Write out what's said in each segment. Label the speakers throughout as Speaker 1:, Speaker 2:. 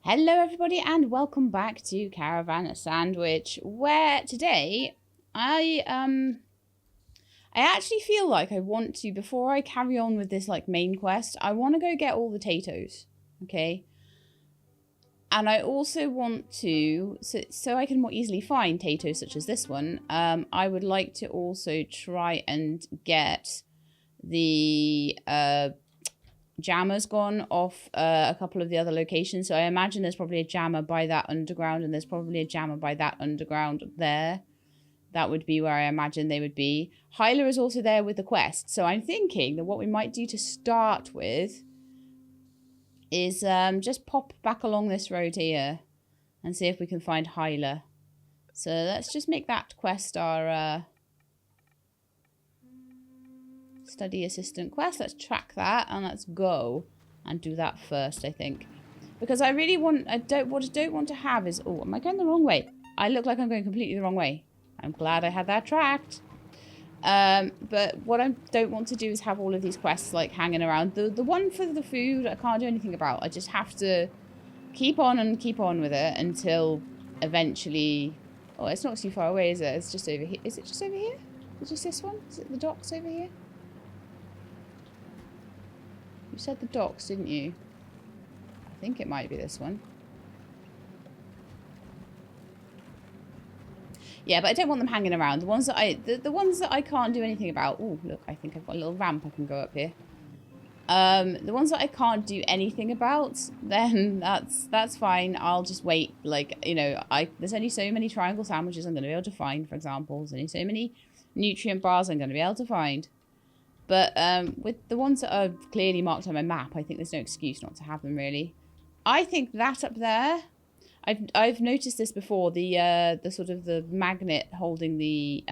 Speaker 1: Hello everybody and welcome back to Caravan SandWitch, where today I actually feel like I want to, before I carry on with this like main quest, I want to go get all the Tetos, okay? And I also want to, so I can more easily find Tetos such as this one, I would like to also try and get the jammers gone off a couple of the other locations. So I imagine there's probably a jammer by that underground, and there's probably a jammer by that underground there. That would be where I imagine they would be. Hyla is also there with the quest. So I'm thinking that what we might do to start with is just pop back along this road here and see if we can find Hyla. So let's just make that quest our study assistant quest. Let's track that and let's go and do that first, I think. Because I really want, what I don't want to have is, oh, am I going the wrong way? I look like I'm going completely the wrong way. I'm glad I had that tracked. But what I don't want to do is have all of these quests like hanging around. The one for the food, I can't do anything about. I just have to keep on and keep on with it until eventually, oh, it's not too far away, is it? It's just over here. Is it just over here? Is it just this one? Is it the docks over here? You said the docks, didn't you? I think it might be this one. Yeah, but I don't want them hanging around. The ones that the ones that I can't do anything about. Oh, look, I think I've got a little ramp I can go up here. The ones that I can't do anything about, then that's fine. I'll just wait. Like, you know, there's only so many triangle sandwiches I'm going to be able to find, for example. There's only so many nutrient bars I'm going to be able to find. But with the ones that are clearly marked on my map, I think there's no excuse not to have them, really. I think that up there, I've noticed this before, the sort of the magnet holding the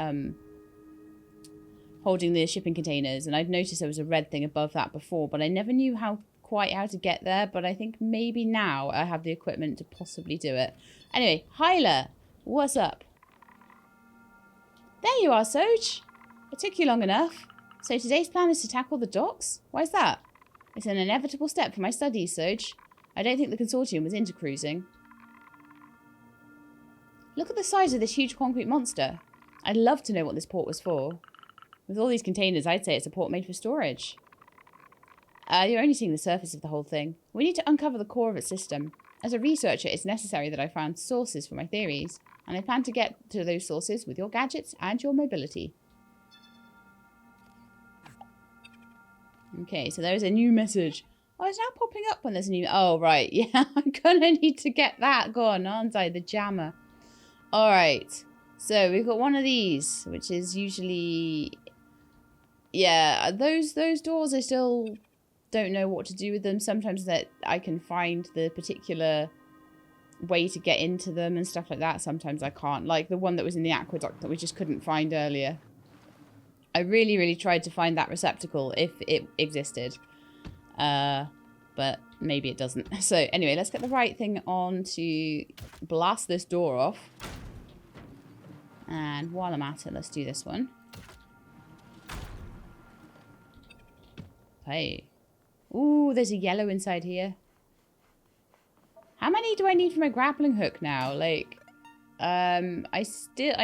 Speaker 1: shipping containers, and I've noticed there was a red thing above that before, but I never knew quite how to get there. But I think maybe now I have the equipment to possibly do it. Anyway, Hyla, what's up? There you are, Soj. It took you long enough. So today's plan is to tackle the docks? Why is that? It's an inevitable step for my studies, Soj. I don't think the consortium was into cruising. Look at the size of this huge concrete monster. I'd love to know what this port was for. With all these containers, I'd say it's a port made for storage. You're only seeing the surface of the whole thing. We need to uncover the core of its system. As a researcher, it's necessary that I find sources for my theories, and I plan to get to those sources with your gadgets and your mobility. Okay, so there's a new message. Oh, it's now popping up when there's a new... Oh, right. Yeah, I'm going to need to get that gone, aren't I? The jammer. All right. So we've got one of these, which is usually... Yeah, those doors, I still don't know what to do with them. Sometimes that I can find the particular way to get into them and stuff like that. Sometimes I can't. Like the one that was in the aqueduct that we just couldn't find earlier. I really, really tried to find that receptacle if it existed. But maybe it doesn't. So anyway, let's get the right thing on to blast this door off. And while I'm at it, let's do this one. Hey. Ooh, there's a yellow inside here. How many do I need for my grappling hook now? Like... I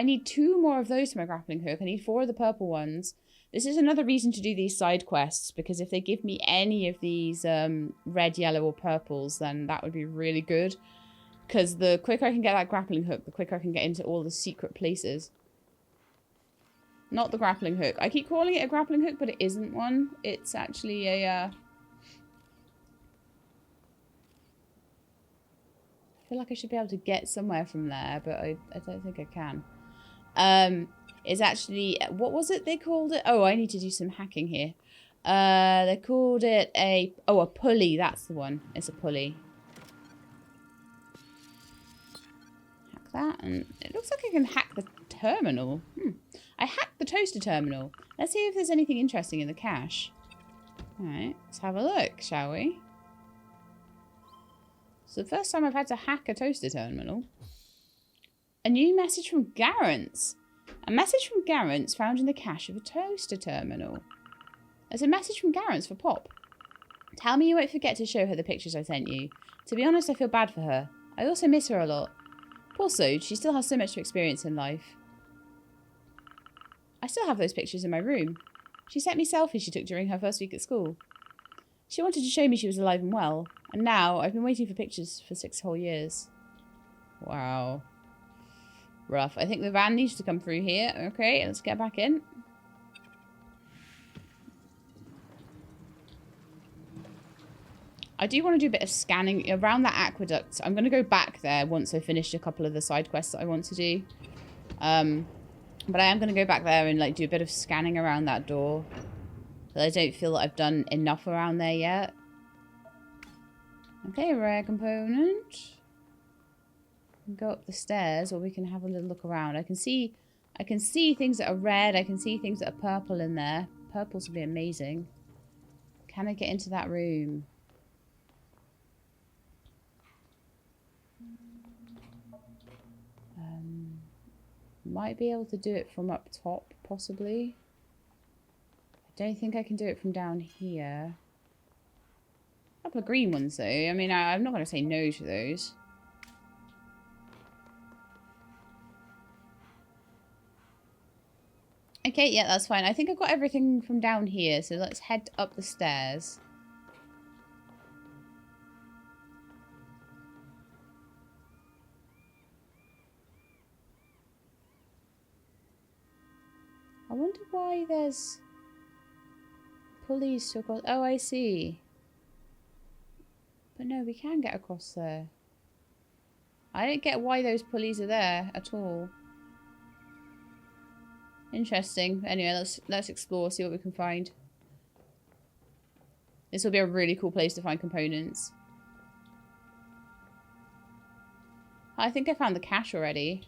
Speaker 1: need 2 more of those for my grappling hook. I need 4 of the purple ones. This is another reason to do these side quests, because if they give me any of these red, yellow, or purples, then that would be really good. Because the quicker I can get that grappling hook, the quicker I can get into all the secret places. Not the grappling hook. I keep calling it a grappling hook, but it isn't one. It's actually a... I feel like I should be able to get somewhere from there, but I don't think I can. It's actually, what was it they called it? Oh, I need to do some hacking here. They called it a pulley. That's the one. It's a pulley. Hack that, and it looks like I can hack the terminal. I hacked the toaster terminal. Let's see if there's anything interesting in the cache. All right, let's have a look, shall we? So the first time I've had to hack a toaster terminal. A new message from Garen's. A message from Garen's found in the cache of a toaster terminal. There's a message from Garen's for Pop. Tell me you won't forget to show her the pictures I sent you. To be honest, I feel bad for her. I also miss her a lot. Poor Soj, she still has so much to experience in life. I still have those pictures in my room. She sent me selfies she took during her first week at school. She wanted to show me she was alive and well. And now, I've been waiting for pictures for 6 whole years. Wow. Rough. I think the van needs to come through here. Okay, let's get back in. I do want to do a bit of scanning around that aqueduct. I'm going to go back there once I've finished a couple of the side quests that I want to do. But I am going to go back there and like do a bit of scanning around that door. But I don't feel that I've done enough around there yet. Okay, rare component. Go up the stairs, or we can have a little look around. I can see things that are red. I can see things that are purple in there. Purples would be amazing. Can I get into that room? Might be able to do it from up top, possibly. I don't think I can do it from down here. A couple of green ones, though. I mean, I'm not going to say no to those. Okay, yeah, that's fine. I think I've got everything from down here, so let's head up the stairs. I wonder why there's pulleys to across. Oh, I see. But no, we can get across there. I don't get why those pulleys are there at all. Interesting. Anyway, let's explore, see what we can find. This will be a really cool place to find components. I think I found the cache already.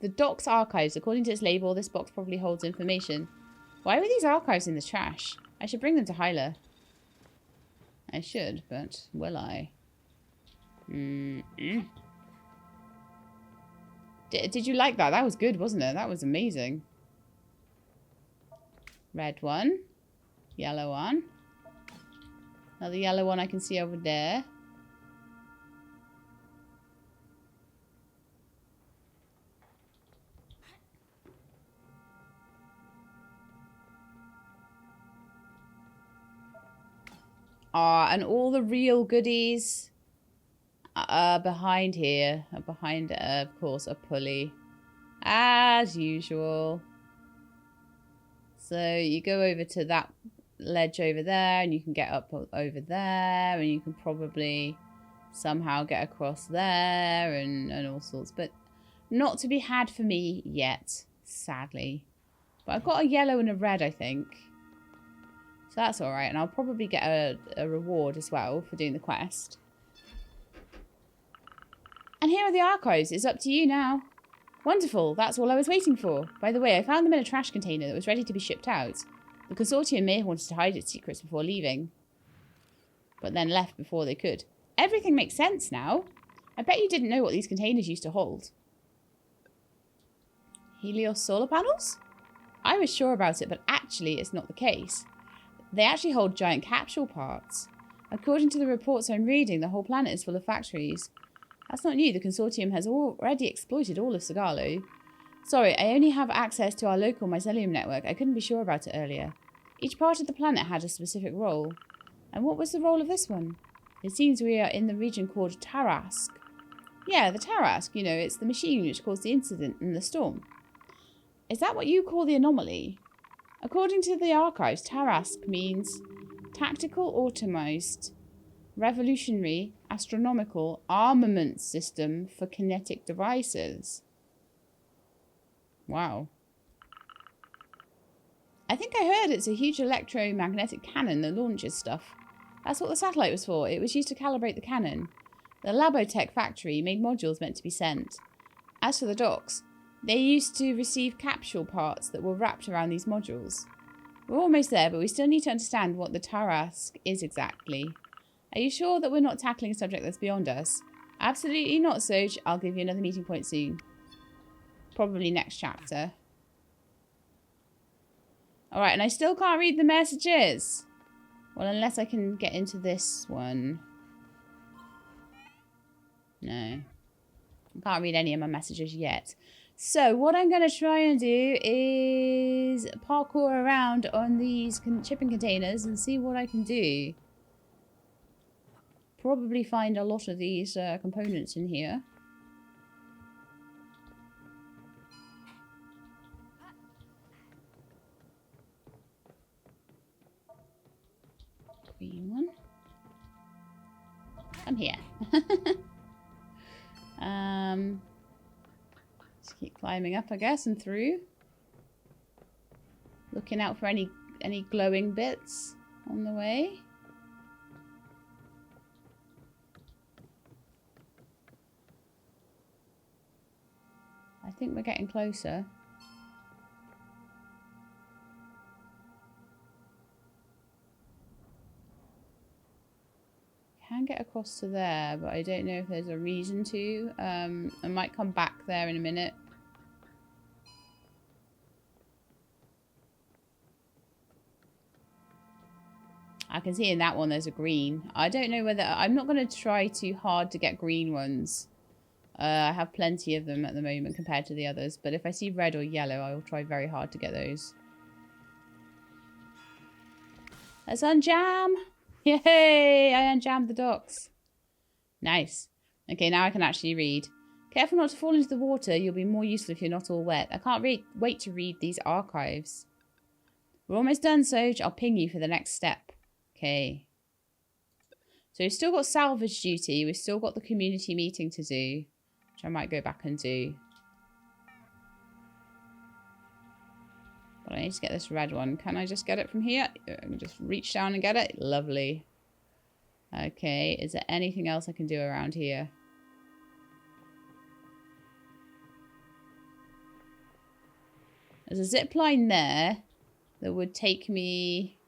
Speaker 1: The docks archives. According to its label, this box probably holds information. Why were these archives in the trash? I should bring them to Hyla. I should, but will I? Did you like that? That was good, wasn't it? That was amazing. Red one. Yellow one. Another yellow one I can see over there. And all the real goodies are behind here. Behind, of course, a pulley. As usual. So you go over to that ledge over there, and you can get up over there, and you can probably somehow get across there, and all sorts. But not to be had for me yet, sadly. But I've got a yellow and a red, I think. So that's alright, and I'll probably get a reward as well for doing the quest. And here are the archives. It's up to you now. Wonderful. That's all I was waiting for. By the way, I found them in a trash container that was ready to be shipped out. The consortium may have wanted to hide its secrets before leaving, but then left before they could. Everything makes sense now. I bet you didn't know what these containers used to hold. Helios solar panels? I was sure about it, but actually it's not the case. They actually hold giant capsule parts. According to the reports I'm reading, the whole planet is full of factories. That's not new. The consortium has already exploited all of Sagalo. Sorry, I only have access to our local mycelium network. I couldn't be sure about it earlier. Each part of the planet had a specific role. And what was the role of this one? It seems we are in the region called Tarask. Yeah, the Tarask. You know, it's the machine which caused the incident in the storm. Is that what you call the anomaly? According to the archives, Tarask means Tactical Automized Revolutionary Astronomical Armament System for Kinetic Devices. Wow. I think I heard it's a huge electromagnetic cannon that launches stuff. That's what the satellite was for. It was used to calibrate the cannon. The Labotech factory made modules meant to be sent. As for the docks, they used to receive capsule parts that were wrapped around these modules. We're almost there, but we still need to understand what the Tarask is exactly. Are you sure that we're not tackling a subject that's beyond us? Absolutely not, Soj. I'll give you another meeting point soon. Probably next chapter. Alright, and I still can't read the messages. Well, unless I can get into this one. No. I can't read any of my messages yet. So, what I'm going to try and do is parkour around on these shipping containers and see what I can do. Probably find a lot of these components in here. Green one. I'm here. Just keep climbing up, I guess, and through. Looking out for any glowing bits on the way. I think we're getting closer. Can get across to there, but I don't know if there's a reason to. I might come back there in a minute. I can see in that one there's a green. I don't know whether... I'm not going to try too hard to get green ones. I have plenty of them at the moment compared to the others. But if I see red or yellow, I will try very hard to get those. Let's unjam! Yay! I unjammed the docks. Nice. Okay, now I can actually read. Careful not to fall into the water. You'll be more useful if you're not all wet. I can't wait to read these archives. We're almost done, Soj. I'll ping you for the next step. Okay. So we've still got salvage duty. We've still got the community meeting to do. Which I might go back and do. But I need to get this red one. Can I just get it from here? I can just reach down and get it. Lovely. Okay. Is there anything else I can do around here? There's a zip line there that would take me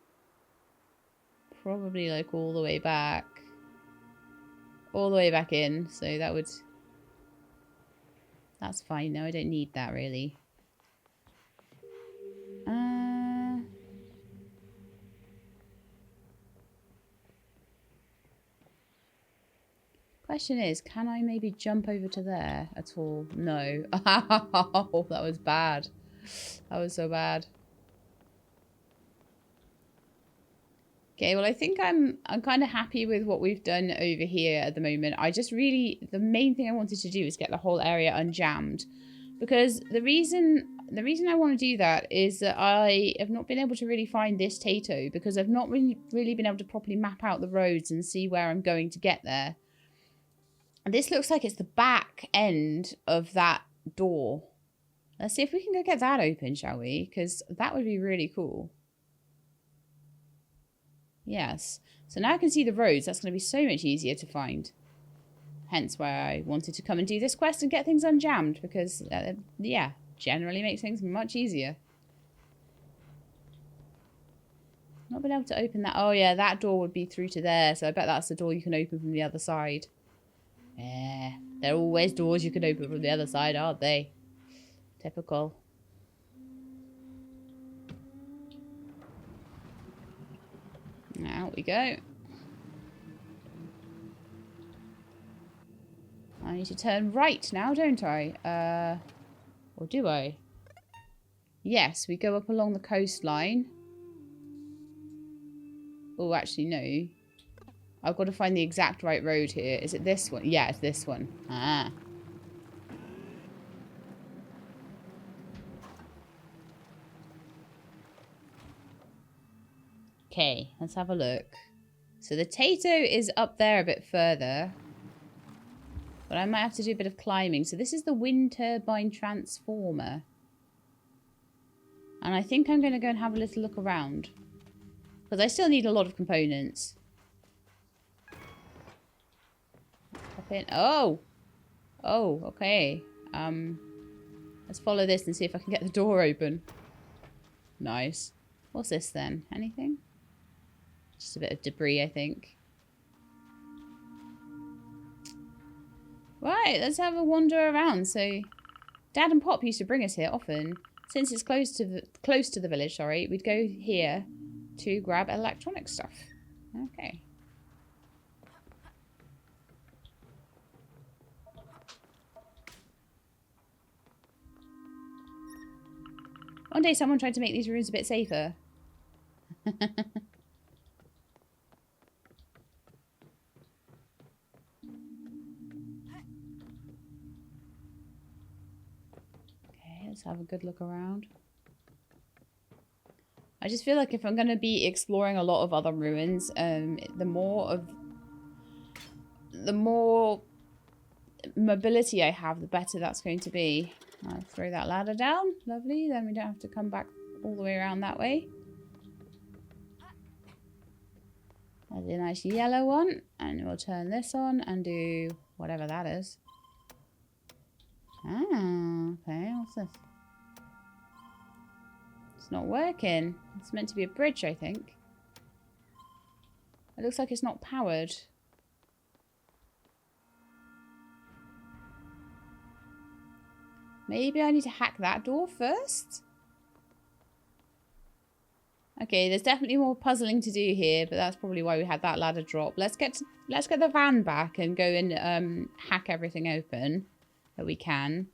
Speaker 1: probably like all the way back. All the way back in. So that would... That's fine. No, I don't need that really. Question is, can I maybe jump over to there at all? No. Oh, that was bad. That was so bad. Okay, well, I think I'm kind of happy with what we've done over here at the moment. I just really, the main thing I wanted to do is get the whole area unjammed. Because the reason I want to do that is that I have not been able to really find this Teto because I've not really been able to properly map out the roads and see where I'm going to get there. And this looks like it's the back end of that door. Let's see if we can go get that open, shall we? Because that would be really cool. Yes. So now I can see the roads. That's going to be so much easier to find. Hence why I wanted to come and do this quest and get things unjammed. Because, yeah, generally makes things much easier. Not been able to open that. Oh, yeah, that door would be through to there. So I bet that's the door you can open from the other side. Yeah, there are always doors you can open from the other side, aren't they? Typical. Out we go. I need to turn right now, don't I? Or do I? Yes, we go up along the coastline. Oh, actually, no. I've got to find the exact right road here. Is it this one? Yeah, it's this one. Ah. Okay, let's have a look. So the Teto is up there a bit further. But I might have to do a bit of climbing. So this is the wind turbine transformer. And I think I'm going to go and have a little look around. Because I still need a lot of components. Pop in. Oh! Oh, okay. Let's follow this and see if I can get the door open. Nice. What's this then? Anything? Just a bit of debris, I think. Right, let's have a wander around. So, Dad and Pop used to bring us here often. Since it's close to the village, sorry, we'd go here to grab electronic stuff. Okay. One day someone tried to make these rooms a bit safer. Okay, let's have a good look around. I just feel like if I'm going to be exploring a lot of other ruins, the more mobility I have, the better that's going to be. I'll throw that ladder down. Lovely. Then we don't have to come back all the way around that way. There's a nice yellow one. And we'll turn this on and do whatever that is. Ah, okay. What's this? It's not working. It's meant to be a bridge, I think. It looks like it's not powered. Maybe I need to hack that door first? Okay, there's definitely more puzzling to do here, but that's probably why we had that ladder drop. Let's get the van back and go and hack everything open that we can.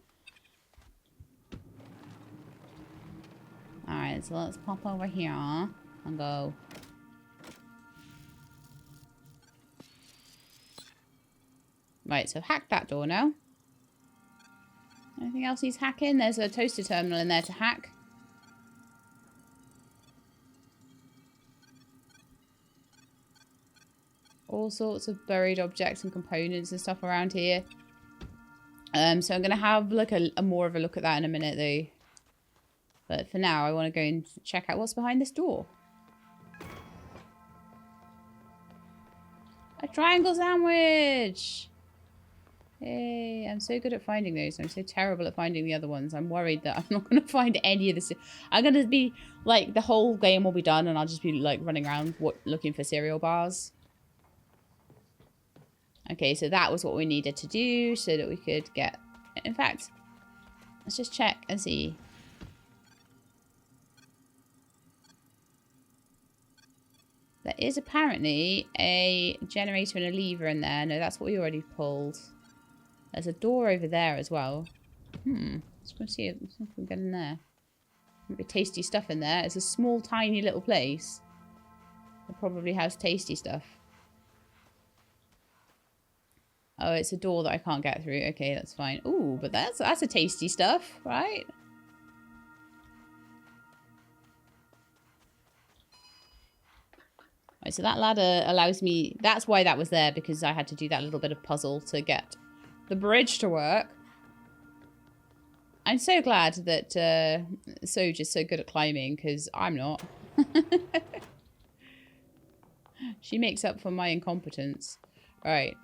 Speaker 1: Alright, so let's pop over here and go. Right, so hack that door now. Anything else he's hacking? There's a toaster terminal in there to hack. All sorts of buried objects and components and stuff around here. So I'm going to have like a more of a look at that in a minute though. But for now, I want to go and check out what's behind this door. A triangle sandwich! Hey, I'm so good at finding those. I'm so terrible at finding the other ones. I'm worried that I'm not going to find any of this. I'm going to be, like, the whole game will be done and I'll just be, like, running around looking for cereal bars. Okay, so that was what we needed to do so that we could get... In fact, let's just check and see. There is apparently a generator and a lever in there. No, that's what we already pulled. There's a door over there as well. Let's go see if we can get in there. Maybe tasty stuff in there. It's a small, tiny little place. It probably has tasty stuff. Oh, it's a door that I can't get through. Okay, that's fine. Ooh, but that's a tasty stuff, right? Right, so that ladder allows me... That's why that was there, because I had to do that little bit of puzzle to get the bridge to work. I'm so glad that Soj is so good at climbing, because I'm not. She makes up for my incompetence. Right.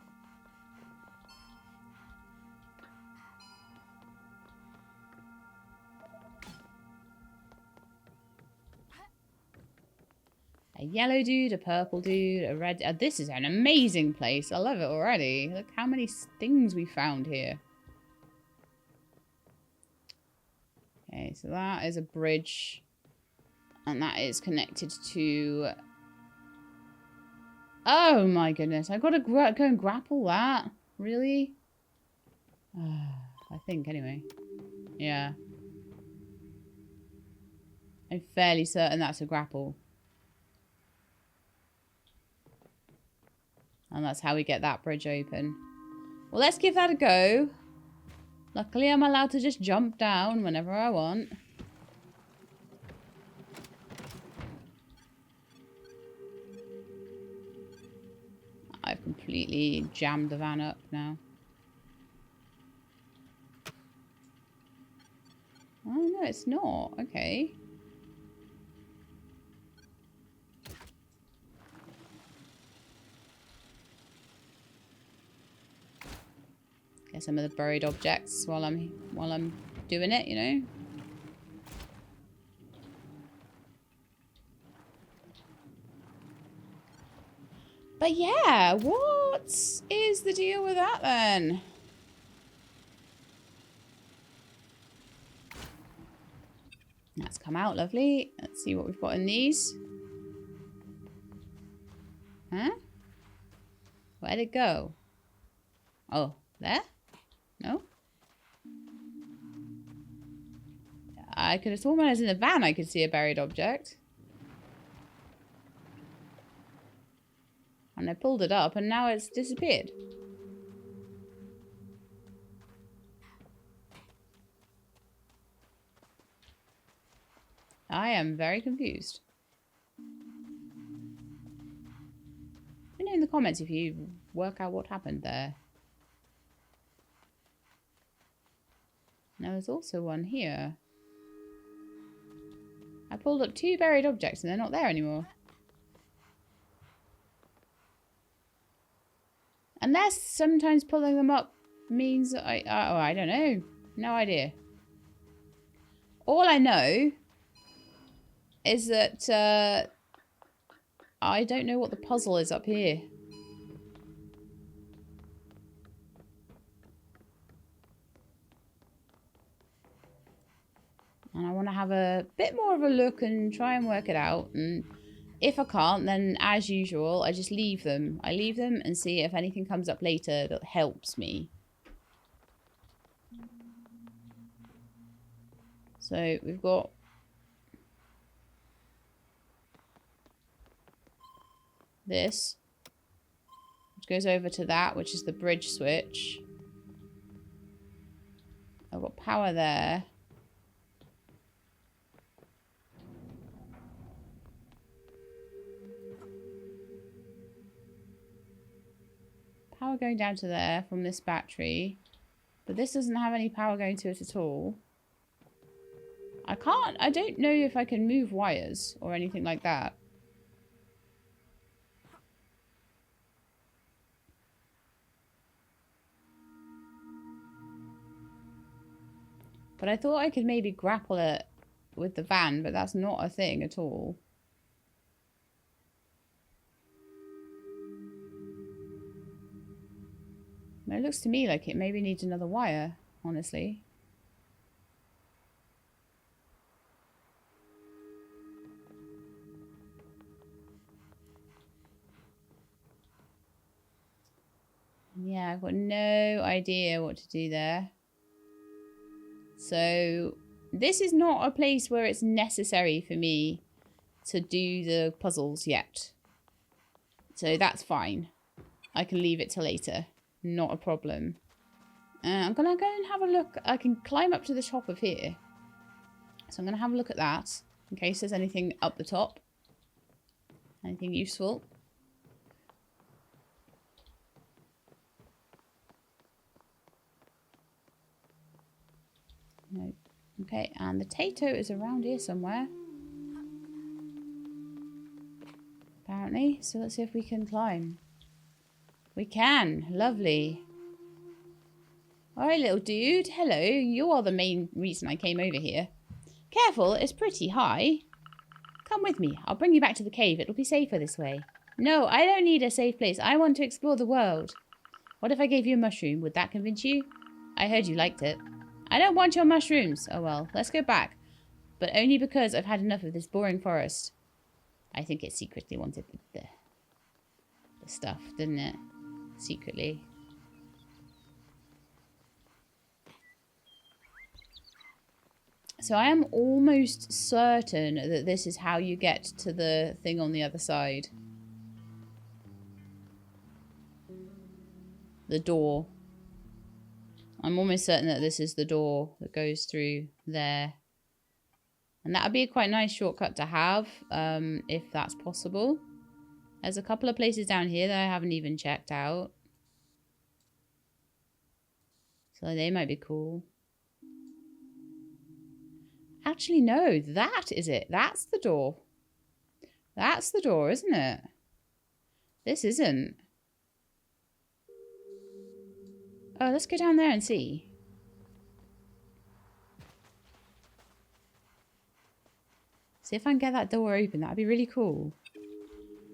Speaker 1: A yellow dude, a purple dude, a red... this is an amazing place. I love it already. Look how many things we found here. Okay, so that is a bridge. And that is connected to... Oh my goodness. I've got to go and grapple that. Really? I think, anyway. Yeah. I'm fairly certain that's a grapple. And that's how we get that bridge open. Well, let's give that a go. Luckily, I'm allowed to just jump down whenever I want. I've completely jammed the van up now. Oh, no, it's not. Okay. Get some of the buried objects while I'm doing it, you know. But yeah, what is the deal with that then? That's come out. Lovely. Let's see what we've got in these. Huh? Where'd it go? Oh, there? No? I could have sworn when I was in the van I could see a buried object. And I pulled it up and now it's disappeared. I am very confused. Let me know in the comments if you work out what happened there. Now there's also one here. I pulled up 2 buried objects and they're not there anymore. Unless sometimes pulling them up means I don't know. No idea. All I know is that I don't know what the puzzle is up here. And I want to have a bit more of a look and try and work it out. And if I can't, then as usual, I just leave them. I leave them and see if anything comes up later that helps me. So we've got this, which goes over to that, which is the bridge switch. I've got power there. Power going down to there from this battery. But this doesn't have any power going to it at all. I don't know if I can move wires or anything like that. But I thought I could maybe grapple it with the van, but that's not a thing at all. It looks to me like it maybe needs another wire, honestly. Yeah, I've got no idea what to do there. So, this is not a place where it's necessary for me to do the puzzles yet. So that's fine. I can leave it till later. Not a problem. I'm going to go and have a look. I can climb up to the top of here. So I'm going to have a look at that. In case there's anything up the top. Anything useful. No. Okay, and the Teto is around here somewhere. Apparently. So let's see if we can climb. We can. Lovely. Alright, little dude. Hello. You are the main reason I came over here. Careful, it's pretty high. Come with me. I'll bring you back to the cave. It'll be safer this way. No, I don't need a safe place. I want to explore the world. What if I gave you a mushroom? Would that convince you? I heard you liked it. I don't want your mushrooms. Oh well, let's go back. But only because I've had enough of this boring forest. I think it secretly wanted the stuff, didn't it? Secretly. So I am almost certain that this is how you get to the thing on the other side. The door. I'm almost certain that this is the door that goes through there. And that would be a quite nice shortcut to have, if that's possible. There's a couple of places down here that I haven't even checked out. So they might be cool. Actually, no, that is it. That's the door. That's the door, isn't it? This isn't. Oh, let's go down there and see. See if I can get that door open. That'd be really cool.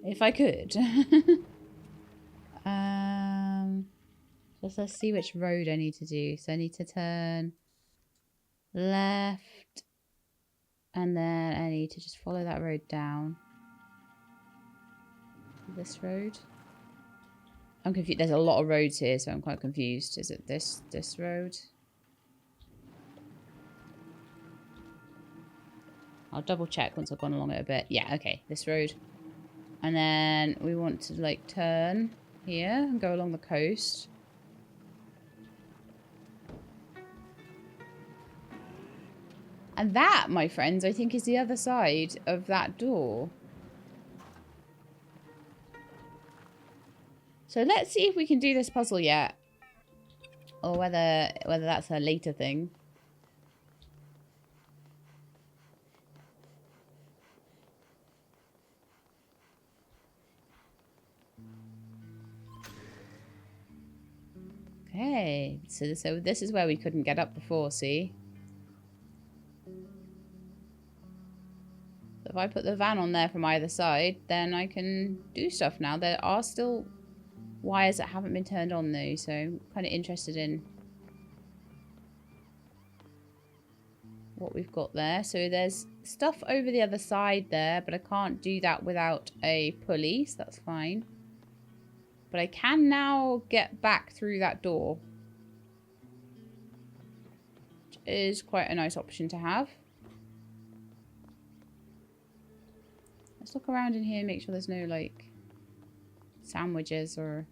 Speaker 1: If I could. Just let's see which road I need to do. So I need to turn left. And then I need to just follow that road down. This road. I'm confused. There's a lot of roads here, so I'm quite confused. Is it this road? I'll double check once I've gone along it a bit. Yeah, okay, this road. And then we want to like turn here and go along the coast. And that, my friends, I think is the other side of that door. So let's see if we can do this puzzle yet. Or whether that's a later thing. Okay, so this is where we couldn't get up before, see? If I put the van on there from either side, then I can do stuff now. There are still wires that haven't been turned on though, so I'm kind of interested in what we've got there. So there's stuff over the other side there, but I can't do that without a pulley, so that's fine. But I can now get back through that door, which is quite a nice option to have. Let's look around in here and make sure there's no, like, sandwiches or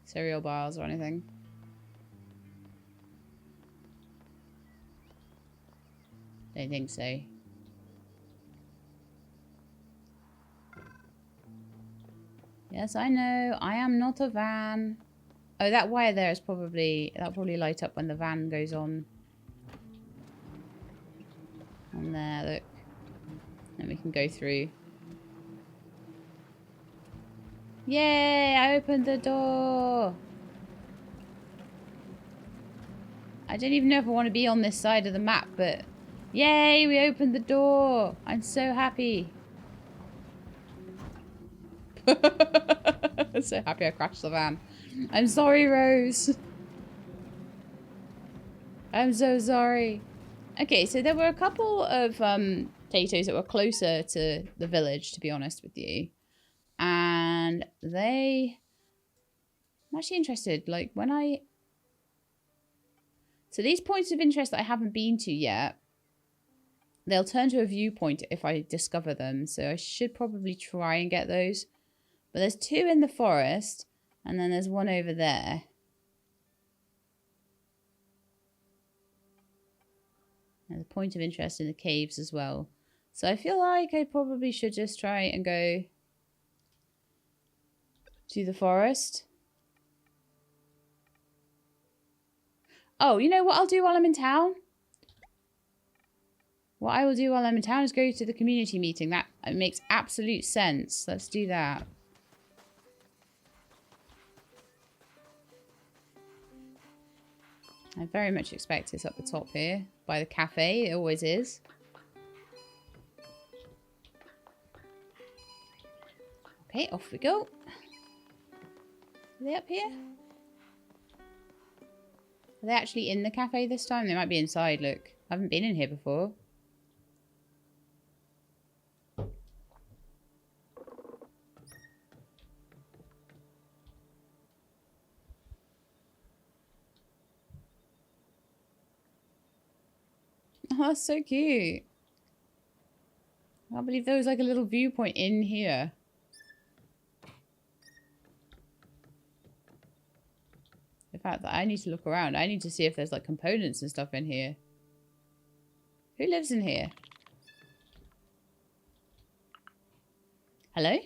Speaker 1: cereal bars or anything. Don't think so. Yes, I know. I am not a van. Oh, that wire there is probably... That'll probably light up when the van goes on. On there, look. Then we can go through. Yay! I opened the door! I don't even know if I want to be on this side of the map, but... Yay! We opened the door! I'm so happy. I'm so happy I crashed the van. I'm sorry, Rose. I'm so sorry. Okay, so there were a couple of Tetos that were closer to the village, to be honest with you. And I'm actually interested, like, when I... So these points of interest that I haven't been to yet, they'll turn to a viewpoint if I discover them. So I should probably try and get those. But there's two in the forest, and then there's one over there. And a point of interest in the caves as well. So I feel like I probably should just try and go to the forest. Oh, you know what I'll do while I'm in town? What I will do while I'm in town is go to the community meeting. That makes absolute sense. Let's do that. I very much expect it's up the top here by the cafe. It always is. Okay, off we go. Are they up here? Are they actually in the cafe this time? They might be inside, look. I haven't been in here before. Oh, that's so cute. I can't believe there was like a little viewpoint in here. The fact that I need to look around. I need to see if there's like components and stuff in here. Who lives in here? Hello?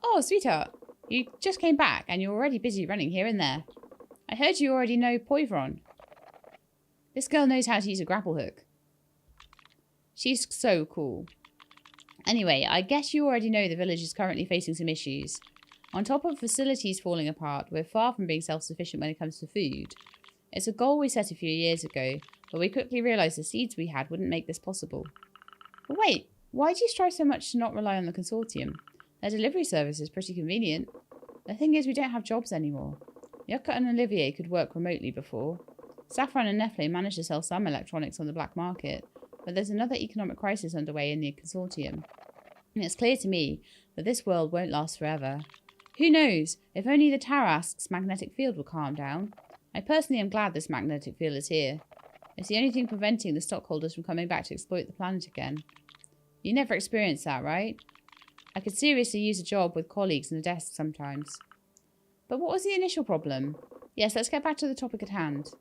Speaker 1: Oh, sweetheart. You just came back and you're already busy running here and there. I heard you already know Poivron. This girl knows how to use a grapple hook. She's so cool. Anyway, I guess you already know the village is currently facing some issues. On top of facilities falling apart, we're far from being self-sufficient when it comes to food. It's a goal we set a few years ago, but we quickly realised the seeds we had wouldn't make this possible. But wait, why do you strive so much to not rely on the consortium? Their delivery service is pretty convenient. The thing is, we don't have jobs anymore. Yucca and Olivier could work remotely before. Saffron and Nefle managed to sell some electronics on the black market, but there's another economic crisis underway in the consortium. And it's clear to me that this world won't last forever. Who knows? If only the Tarask's magnetic field will calm down. I personally am glad this magnetic field is here. It's the only thing preventing the stockholders from coming back to exploit the planet again. You never experienced that, right? I could seriously use a job with colleagues and a desk sometimes. But what was the initial problem? Yes, let's get back to the topic at hand.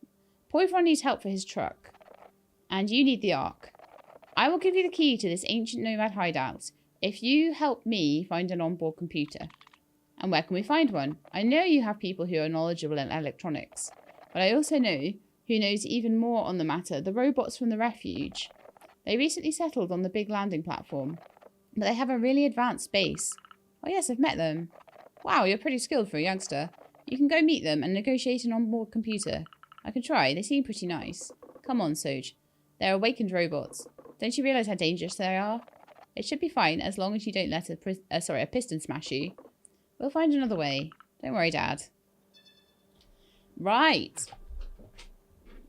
Speaker 1: Poivron needs help for his truck. And you need the Ark. I will give you the key to this ancient Nomad hideout if you help me find an onboard computer. And where can we find one? I know you have people who are knowledgeable in electronics, but I also know who knows even more on the matter, the robots from the Refuge. They recently settled on the big landing platform, but they have a really advanced base. Oh yes, I've met them. Wow, you're pretty skilled for a youngster. You can go meet them and negotiate an onboard computer. I can try, they seem pretty nice. Come on, Soj. They're awakened robots. Don't you realise how dangerous they are? It should be fine as long as you don't let a piston smash you. We'll find another way. Don't worry, Dad. Right.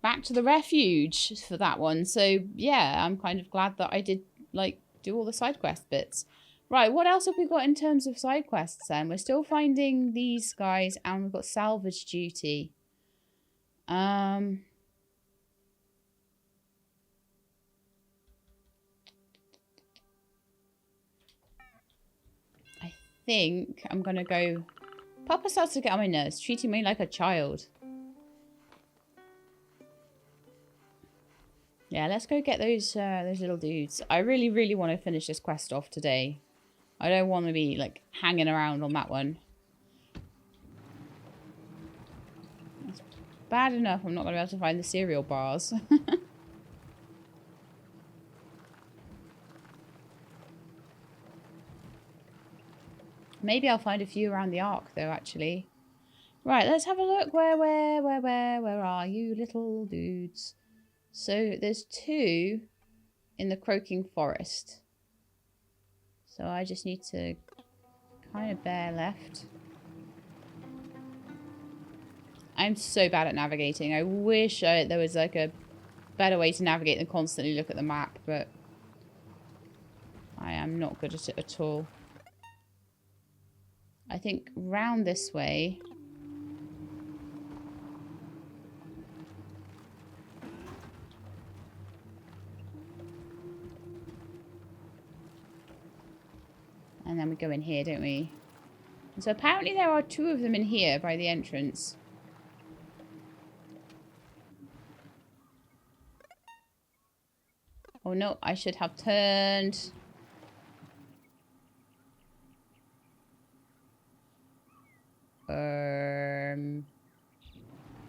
Speaker 1: Back to the Refuge for that one. So, yeah, I'm kind of glad that I did, like, do all the side quest bits. Right, what else have we got in terms of side quests then? We're still finding these guys and we've got salvage duty. I think I'm going to go... Papa starts to get on my nerves, treating me like a child. Yeah, let's go get those little dudes. I really, really want to finish this quest off today. I don't want to be, like, hanging around on that one. It's bad enough I'm not going to be able to find the cereal bars. Maybe I'll find a few around the Ark, though, actually. Right, let's have a look. Where are you, little dudes? So, there's 2 in the Croaking Forest. So, I just need to kind of bear left. I'm so bad at navigating. I wish there was, like, a better way to navigate than constantly look at the map, but I am not good at it at all. I think round this way. And then we go in here, don't we? And so apparently there are 2 of them in here by the entrance. Oh no, I should have turned.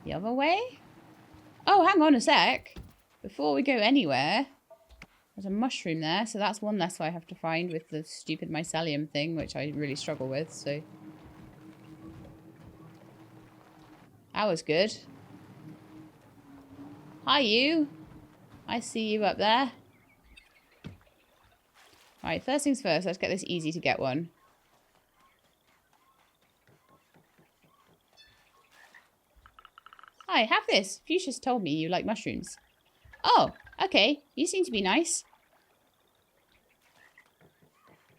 Speaker 1: The other way? Oh, hang on a sec. Before we go anywhere, there's a mushroom there, so that's one less I have to find with the stupid mycelium thing, which I really struggle with, so. That was good. Hi, you. I see you up there. Alright, first things first, let's get this easy to get one. Hi, have this. Fuchsia's told me you like mushrooms. Oh, okay. You seem to be nice.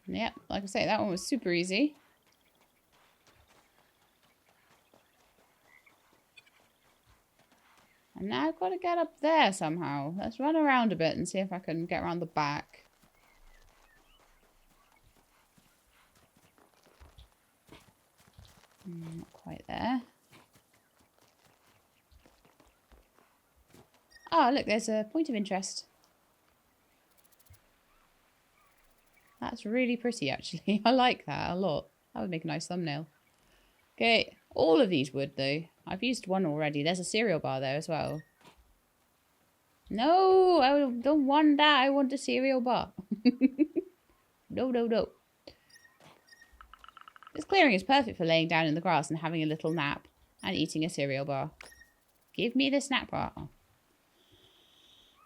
Speaker 1: Yep, like I say, that one was super easy. And now I've got to get up there somehow. Let's run around a bit and see if I can get around the back. Not quite there. Oh, look, there's a point of interest. That's really pretty, actually. I like that a lot. That would make a nice thumbnail. Okay, all of these would, though. I've used one already. There's a cereal bar there as well. No, I don't want that. I want a cereal bar. No, no, no. This clearing is perfect for laying down in the grass and having a little nap and eating a cereal bar. Give me the snack bar. Oh.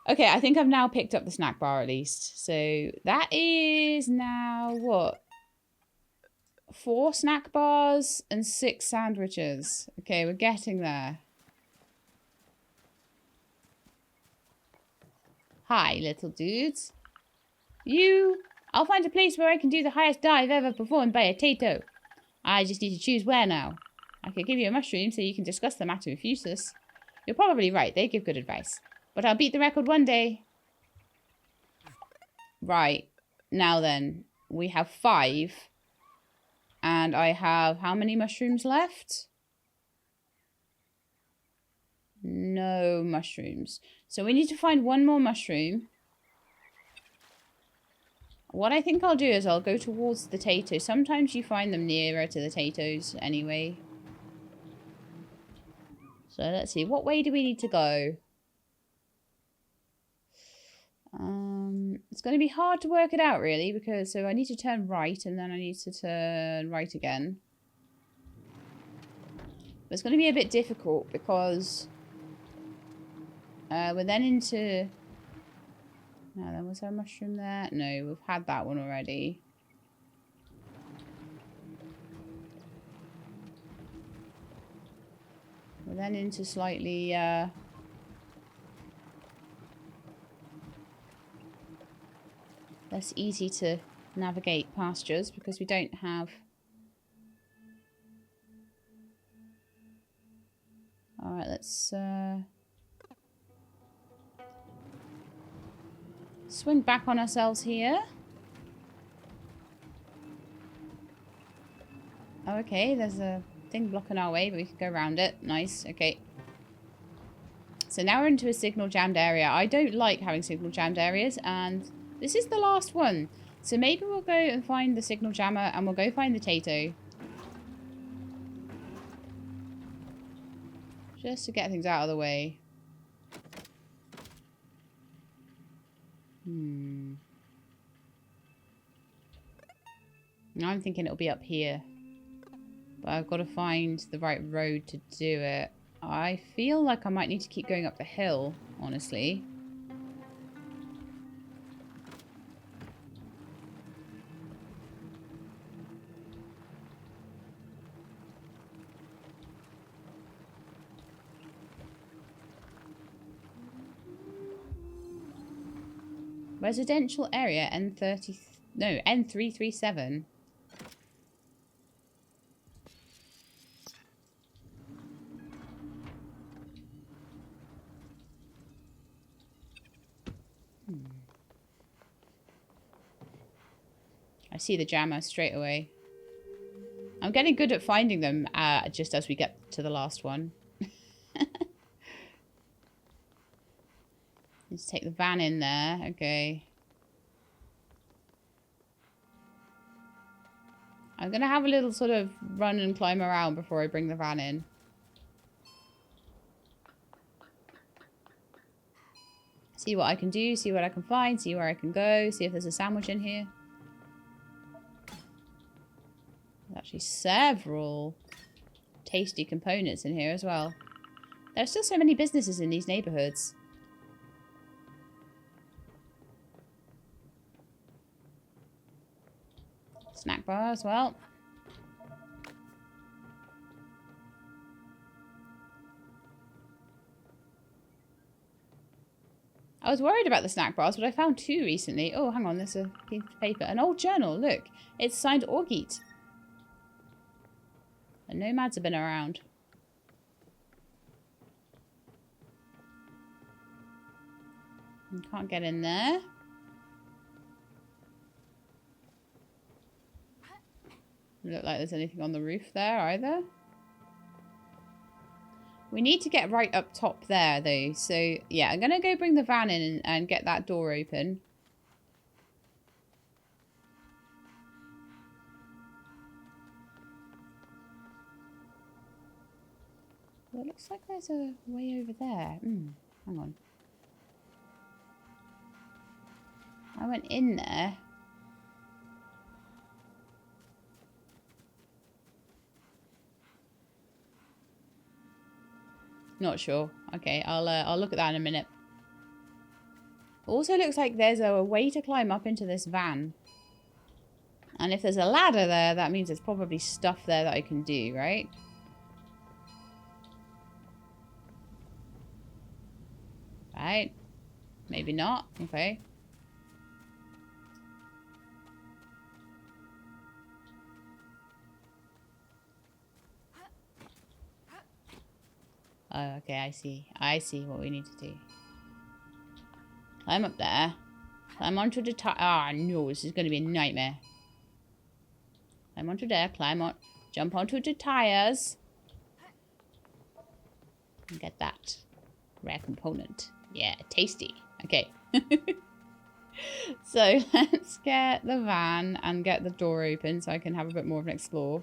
Speaker 1: Okay, I think I've now picked up the snack bar at least. So that is now what? 4 snack bars and 6 sandwiches. Okay, we're getting there. Hi, little dudes. I'll find a place where I can do the highest dive ever performed by a Teto. I just need to choose where now. I could give you a mushroom so you can discuss the matter with Fusus. You're probably right, they give good advice. But I'll beat the record one day. Right, now then, we have 5. And I have how many mushrooms left? No mushrooms. So we need to find one more mushroom. What I think I'll do is I'll go towards the Teto. Sometimes you find them nearer to the Tetos anyway. So let's see. What way do we need to go? It's going to be hard to work it out really because so I need to turn right and then I need to turn right again. But it's going to be a bit difficult because we're then into... Now then, was there a mushroom there? No, we've had that one already. We're then into slightly less easy to navigate pastures because we don't have... Alright, let's swing back on ourselves here. Oh, okay, there's a thing blocking our way, but we can go around it. Nice, okay. So now we're into a signal jammed area. I don't like having signal jammed areas, and this is the last one. So maybe we'll go and find the signal jammer, and we'll go find the Teto. Just to get things out of the way. Now I'm thinking it'll be up here. But I've got to find the right road to do it. I feel like I might need to keep going up the hill, honestly. Residential area N30... No, N337. I see the jammer straight away. I'm getting good at finding them just as we get to the last one. Let's take the van in there. Okay. I'm going to have a little sort of run and climb around before I bring the van in. See what I can do, see what I can find, see where I can go, see if there's a sandwich in here. There's actually several tasty components in here as well. There are still so many businesses in these neighborhoods. Snack bar as well. I was worried about the snack bars, but I found 2 recently. Oh, hang on, there's a piece of paper. An old journal, look. It's signed Orgeet. The Nomads have been around. You can't get in there. Doesn't look like there's anything on the roof there either. We need to get right up top there though. So yeah, I'm going to go bring the van in and get that door open. Well, it looks like there's a way over there. Hang on. I went in there. Not sure. Okay, I'll look at that in a minute. Also looks like there's a way to climb up into this van. And if there's a ladder there, that means there's probably stuff there that I can do, right? Right. Maybe not. Okay. Oh, okay, I see. I see what we need to do. Climb up there. Climb onto the tire. Ah, no, this is going to be a nightmare. Climb onto there. Climb on. Jump onto the tires. And get that rare component. Yeah, tasty. Okay. So let's get the van and get the door open so I can have a bit more of an explore.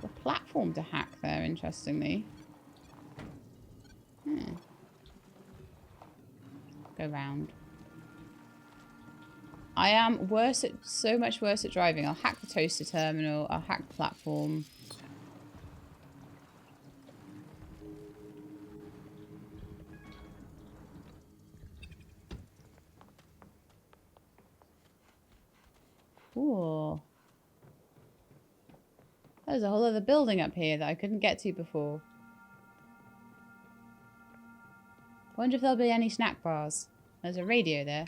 Speaker 1: The platform to hack there, interestingly. Go round. I am worse at, so much worse at driving. I'll hack the toaster terminal. I'll hack the platform. Ooh. There's a whole other building up here that I couldn't get to before. I wonder if there'll be any snack bars. There's a radio there.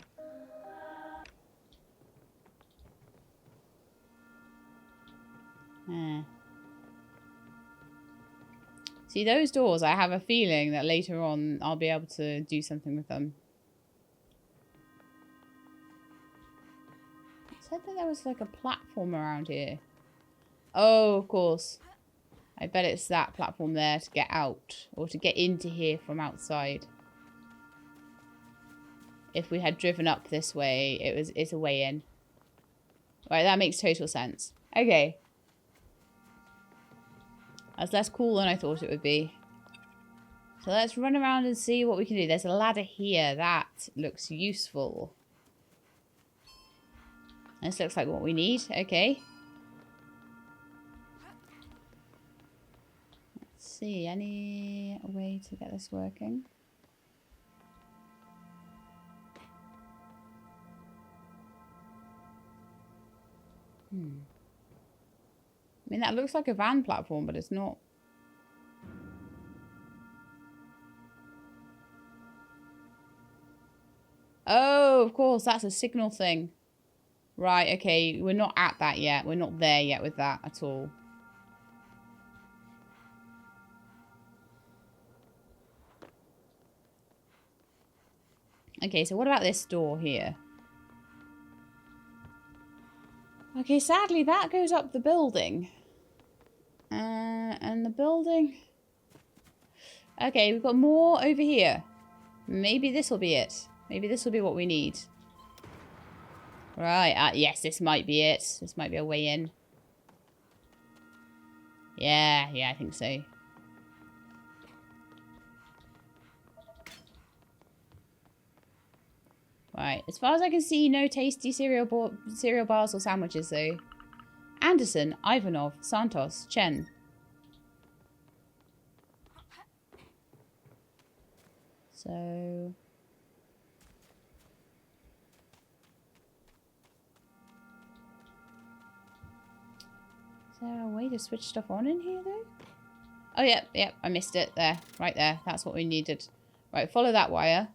Speaker 1: See, those doors, I have a feeling that later on I'll be able to do something with them. It said that there was like a platform around here. Oh, of course. I bet it's that platform there to get out. Or to get into here from outside. If we had driven up this way, it's a way in. Right, that makes total sense. Okay. That's less cool than I thought it would be. So let's run around and see what we can do. There's a ladder here. That looks useful. This looks like what we need. Okay. Let's see. Any way to get this working? I mean, that looks like a van platform, but it's not. Oh, of course, that's a signal thing. Right, okay, we're not at that yet. We're not there yet with that at all. Okay, so what about this door here? Okay, sadly, that goes up the building. And the building... Okay, we've got more over here. Maybe this will be it. Maybe this will be what we need. Right, yes, this might be it. This might be a way in. Yeah, I think so. Right, as far as I can see, no tasty cereal bars or sandwiches, though. Anderson, Ivanov, Santos, Chen. So... Is there a way to switch stuff on in here, though? Oh, yep, I missed it. There, right there. That's what we needed. Right, follow that wire.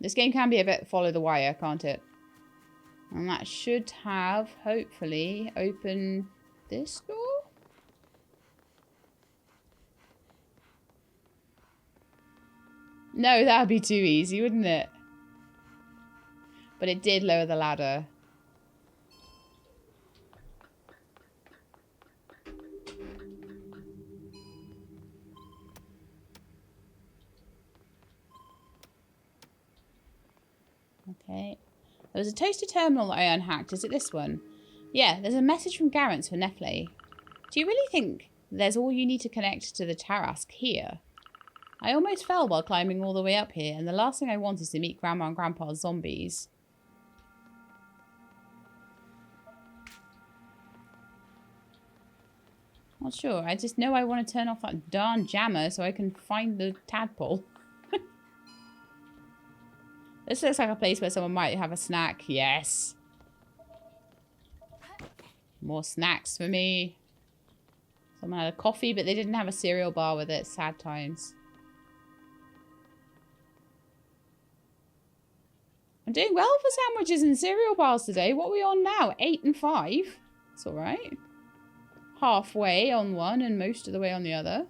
Speaker 1: This game can be a bit follow the wire, can't it? And that should have, hopefully, opened this door? No, that would be too easy, wouldn't it? But it did lower the ladder. Okay. There was a toaster terminal that I unhacked. Is it this one? Yeah, there's a message from Garen for Nefle. Do you really think there's all you need to connect to the Tarask here? I almost fell while climbing all the way up here, and the last thing I want is to meet Grandma and Grandpa's zombies. Not sure. I just know I want to turn off that darn jammer so I can find the tadpole. This looks like a place where someone might have a snack. Yes. More snacks for me. Someone had a coffee, but they didn't have a cereal bar with it. Sad times. I'm doing well for sandwiches and cereal bars today. What are we on now? 8 and 5. That's alright. Halfway on one and most of the way on the other.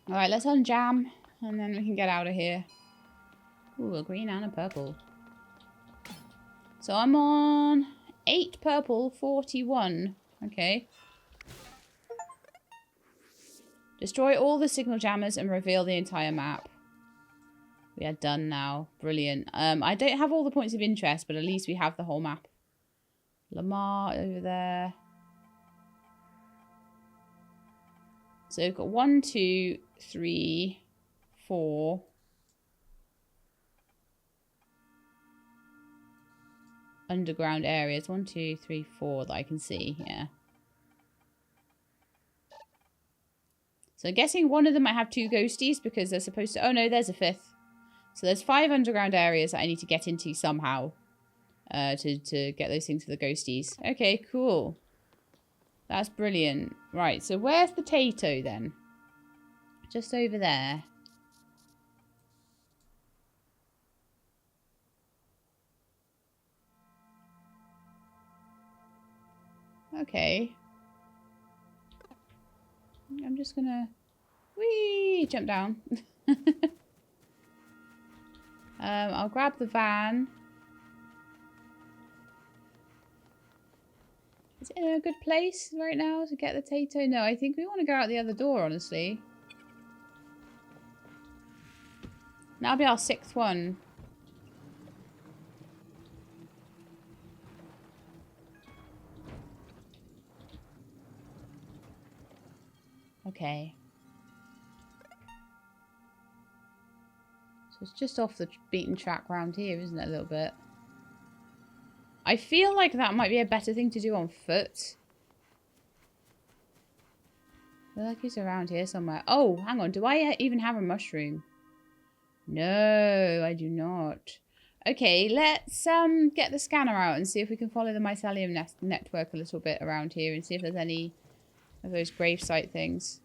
Speaker 1: Alright, let's unjam. And then we can get out of here. Ooh, a green and a purple. So I'm on 8 purple, 41. Okay. Destroy all the signal jammers and reveal the entire map. We are done now. Brilliant. I don't have all the points of interest, but at least we have the whole map. Lamar over there. So we've got 1, 2, 3, 4. Underground areas. 1, 2, 3, 4 that I can see. Yeah. So I'm guessing one of them might have 2 ghosties because they're supposed to... Oh no, there's a 5th. So there's 5 underground areas that I need to get into somehow to get those things for the ghosties. Okay, cool. That's brilliant. Right, so where's the Teto then? Just over there. Okay. I'm just gonna... Whee! Jump down. I'll grab the van. Is it in a good place right now to get the Teto? No, I think we want to go out the other door, honestly. That'll be our 6th one. Okay. So it's just off the beaten track round here, isn't it, a little bit? I feel like that might be a better thing to do on foot. I feel like he's around here somewhere. Oh, hang on. Do I even have a mushroom? No, I do not. Okay, let's get the scanner out and see if we can follow the mycelium network a little bit around here and see if there's any of those gravesite things.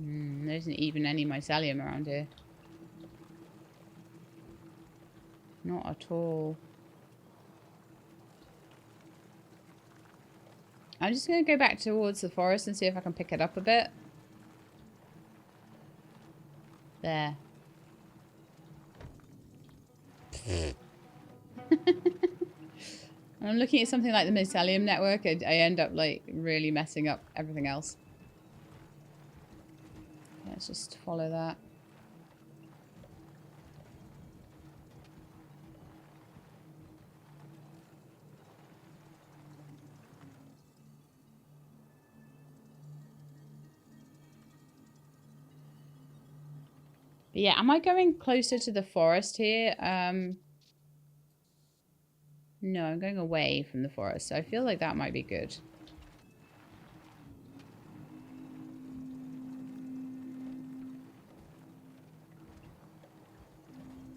Speaker 1: There isn't even any mycelium around here. Not at all. I'm just going to go back towards the forest and see if I can pick it up a bit. There. I'm looking at something like the mycelium network. I end up like really messing up everything else. Let's just follow that. But yeah, am I going closer to the forest here? No, I'm going away from the forest, so I feel like that might be good.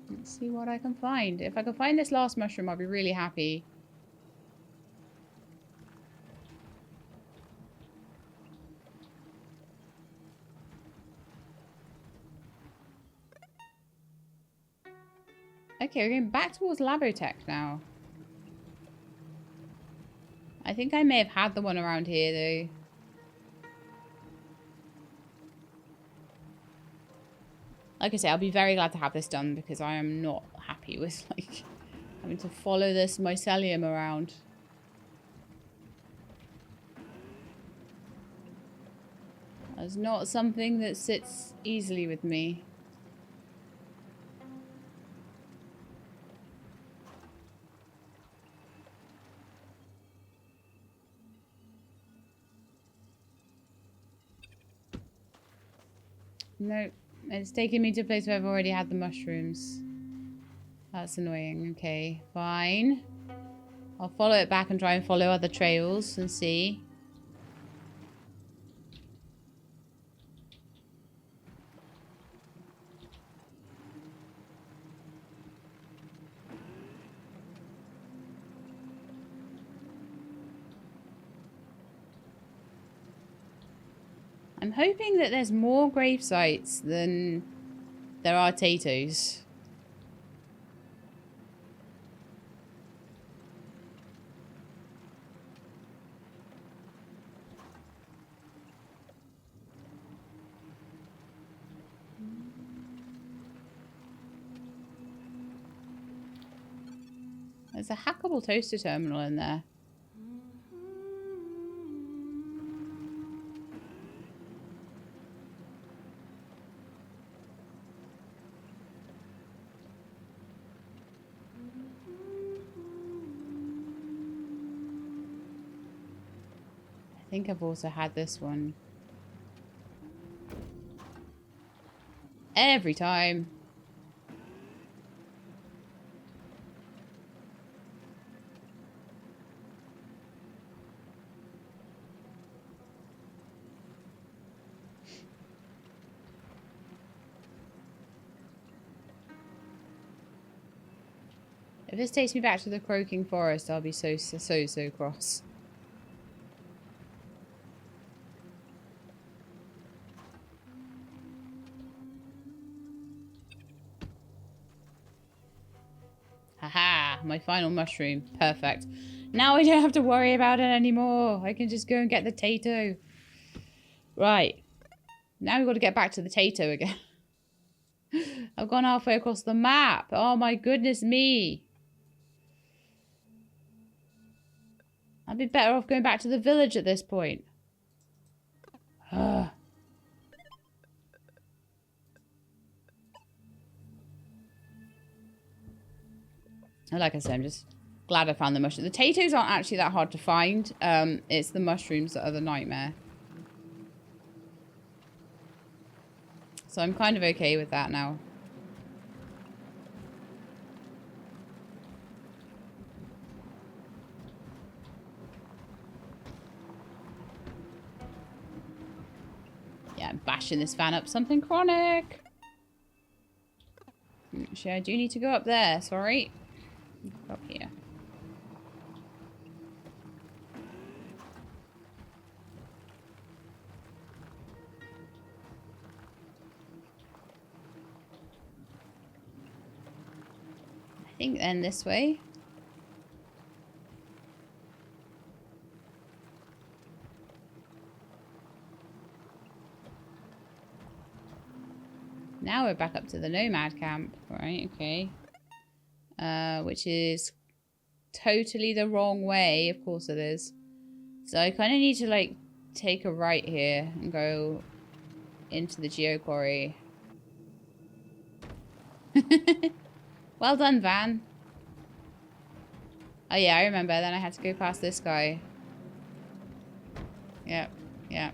Speaker 1: Let's see what I can find. If I can find this last mushroom, I'll be really happy. Okay, we're going back towards Labotech now. I think I may have had the one around here, though. Like I say, I'll be very glad to have this done because I am not happy with, like, having to follow this mycelium around. That's not something that sits easily with me. Nope. It's taking me to a place where I've already had the mushrooms. That's annoying. Okay, fine. I'll follow it back and try and follow other trails and see. I'm hoping that there's more grave sites than there are Tetos. There's a hackable toaster terminal in there. I think I've also had this one. Every time. If this takes me back to the croaking forest, I'll be so cross. Haha, my final mushroom. Perfect. Now I don't have to worry about it anymore. I can just go and get the Teto. Right. Now we've got to get back to the Teto again. I've gone halfway across the map. Oh my goodness me. I'd be better off going back to the village at this point. Like I said, I'm just glad I found the mushrooms. The Tetos aren't actually that hard to find. It's the mushrooms that are the nightmare. So I'm kind of okay with that now. Yeah, I'm bashing this van up something chronic. Actually, I do need to go up there. Sorry. Up here. I think then this way. Now we're back up to the Nomad camp. Right, okay. Which is totally the wrong way. Of course it is. So I kind of need to, like, take a right here and go into the geoquarry. Well done, van. Oh, yeah, I remember. Then I had to go past this guy. Yep, yep.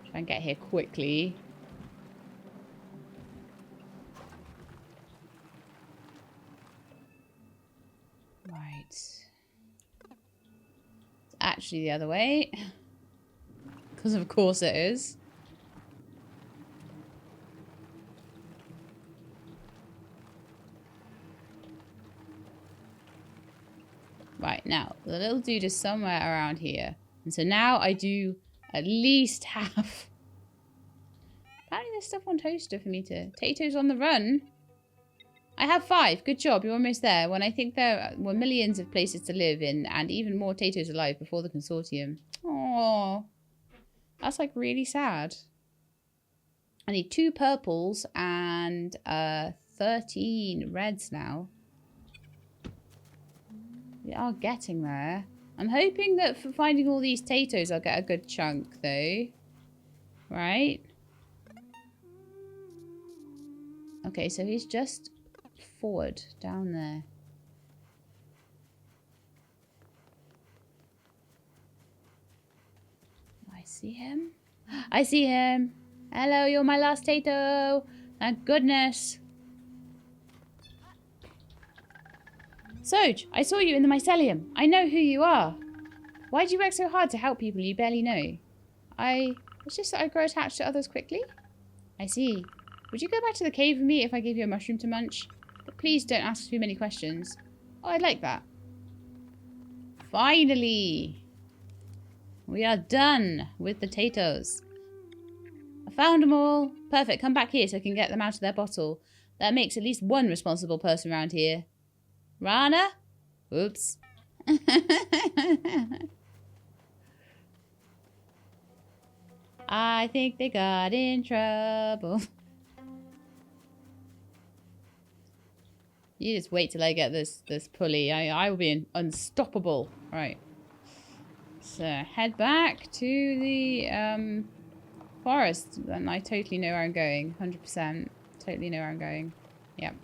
Speaker 1: Try and get here quickly. Right. It's actually the other way. Because of course it is. Right, now, the little dude is somewhere around here. And so now I do at least have... Apparently there's stuff on toaster for me to... Tetos on the run. I have 5. Good job, you're almost there. When I think there were millions of places to live in and even more Tetos alive before the consortium. Aww. That's like really sad. I need 2 purples and 13 reds now. We are getting there. I'm hoping that for finding all these Tetos, I'll get a good chunk, though. Right? Okay, so he's just forward down there. I see him. I see him. Hello, you're my last Teto. Thank goodness. Soj, I saw you in the mycelium. I know who you are. Why do you work so hard to help people you barely know? It's just that I grow attached to others quickly. I see. Would you go back to the cave with me if I gave you a mushroom to munch? But please don't ask too many questions. Oh, I'd like that. Finally! We are done with the Tetos. I found them all. Perfect. Come back here so I can get them out of their bottle. That makes at least one responsible person around here. Rana? Oops. I think they got in trouble. You just wait till I get this pulley. I will be unstoppable. Right. So head back to the forest. And I totally know where I'm going. 100%. Totally know where I'm going. Yep.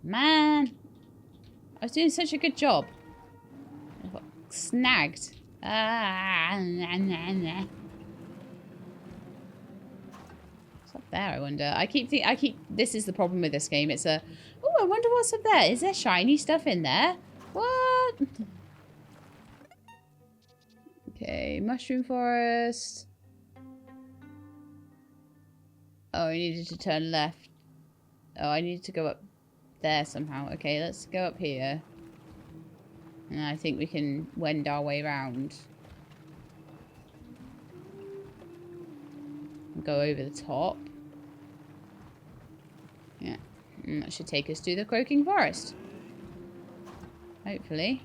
Speaker 1: Man, I was doing such a good job. I got snagged. What's up there, I wonder? This is the problem with this game. It's a, oh, I wonder what's up there. Is there shiny stuff in there? What? Okay, mushroom forest. Oh, I needed to turn left. Oh, I needed to go up there somehow. Okay, let's go up here. And I think we can wend our way around. Go over the top. Yeah. And that should take us to the croaking forest. Hopefully.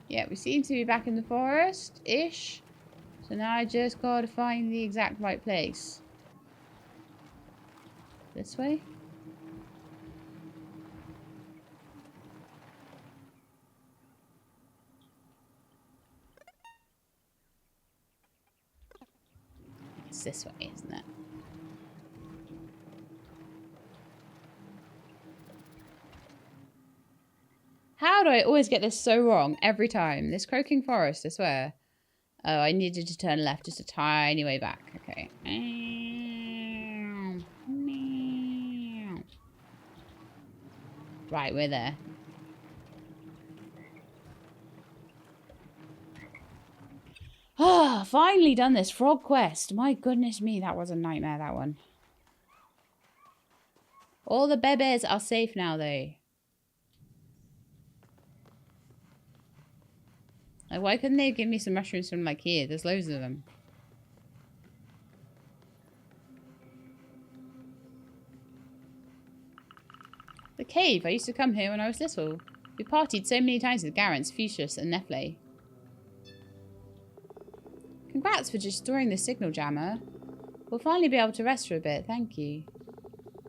Speaker 1: Yeah, we seem to be back in the forest-ish. So now I just gotta find the exact right place. This way? It's this way, isn't it? How do I always get this so wrong every time? This croaking forest, I swear. Oh, I needed to turn left just a tiny way back. Okay. Right, we're there. Ah, finally done this frog quest. My goodness me, that was a nightmare, that one. All the bebes are safe now, though. Like, why couldn't they give me some mushrooms from, like, here? There's loads of them. The cave. I used to come here when I was little. We partied so many times with Garen, Fuchsius, and Nefle. Congrats for just storing the signal jammer. We'll finally be able to rest for a bit, thank you.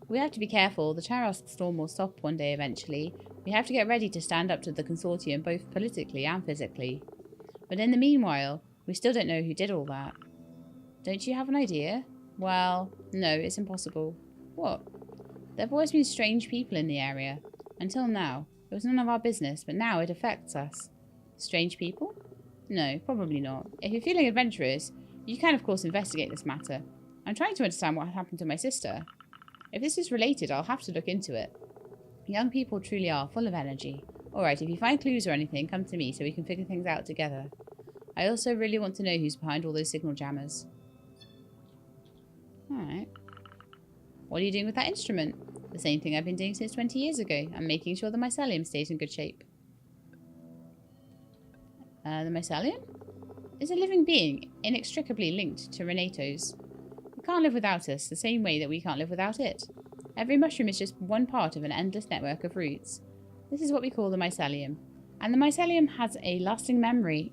Speaker 1: We have to be careful. The Tarask storm will stop one day eventually. We have to get ready to stand up to the consortium both politically and physically. But in the meanwhile, we still don't know who did all that. Don't you have an idea? Well, no, it's impossible. What? There have always been strange people in the area. Until now. It was none of our business, but now it affects us. Strange people? No, probably not. If you're feeling adventurous, you can of course investigate this matter. I'm trying to understand what happened to my sister. If this is related, I'll have to look into it. Young people truly are full of energy. Alright, if you find clues or anything, come to me so we can figure things out together. I also really want to know who's behind all those signal jammers. Alright. What are you doing with that instrument? The same thing I've been doing since 20 years ago. I'm making sure the mycelium stays in good shape. The mycelium? Is a living being inextricably linked to Renatos. It can't live without us, the same way that we can't live without it. Every mushroom is just one part of an endless network of roots. This is what we call the mycelium. And the mycelium has a lasting memory.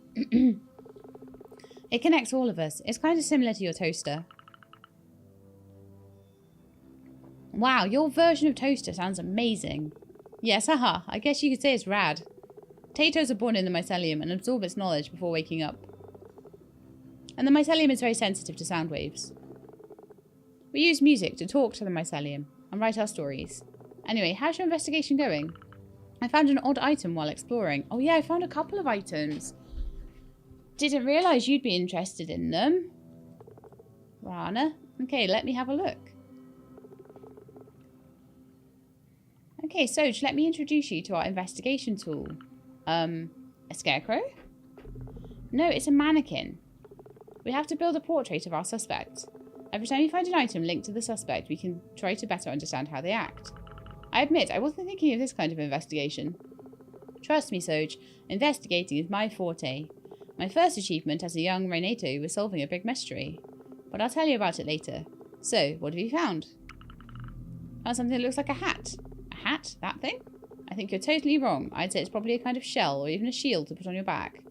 Speaker 1: It connects all of us. It's kind of similar to your toaster. Wow, your version of toaster sounds amazing. Yes, haha, I guess you could say it's rad. Tetos are born in the mycelium and absorb its knowledge before waking up. And the mycelium is very sensitive to sound waves. We use music to talk to the mycelium and write our stories. Anyway, how's your investigation going? I found an odd item while exploring. Oh yeah, I found a couple of items. Didn't realise you'd be interested in them. Rana. Okay, let me have a look. Okay, Soj, let me introduce you to our investigation tool. A scarecrow? No, it's a mannequin. We have to build a portrait of our suspect. Every time you find an item linked to the suspect, we can try to better understand how they act. I admit, I wasn't thinking of this kind of investigation. Trust me, Soj, investigating is my forte. My first achievement as a young Renato was solving a big mystery. But I'll tell you about it later. So, what have you found? Found something that looks like a hat. A hat? That thing? I think you're totally wrong. I'd say it's probably a kind of shell or even a shield to put on your back.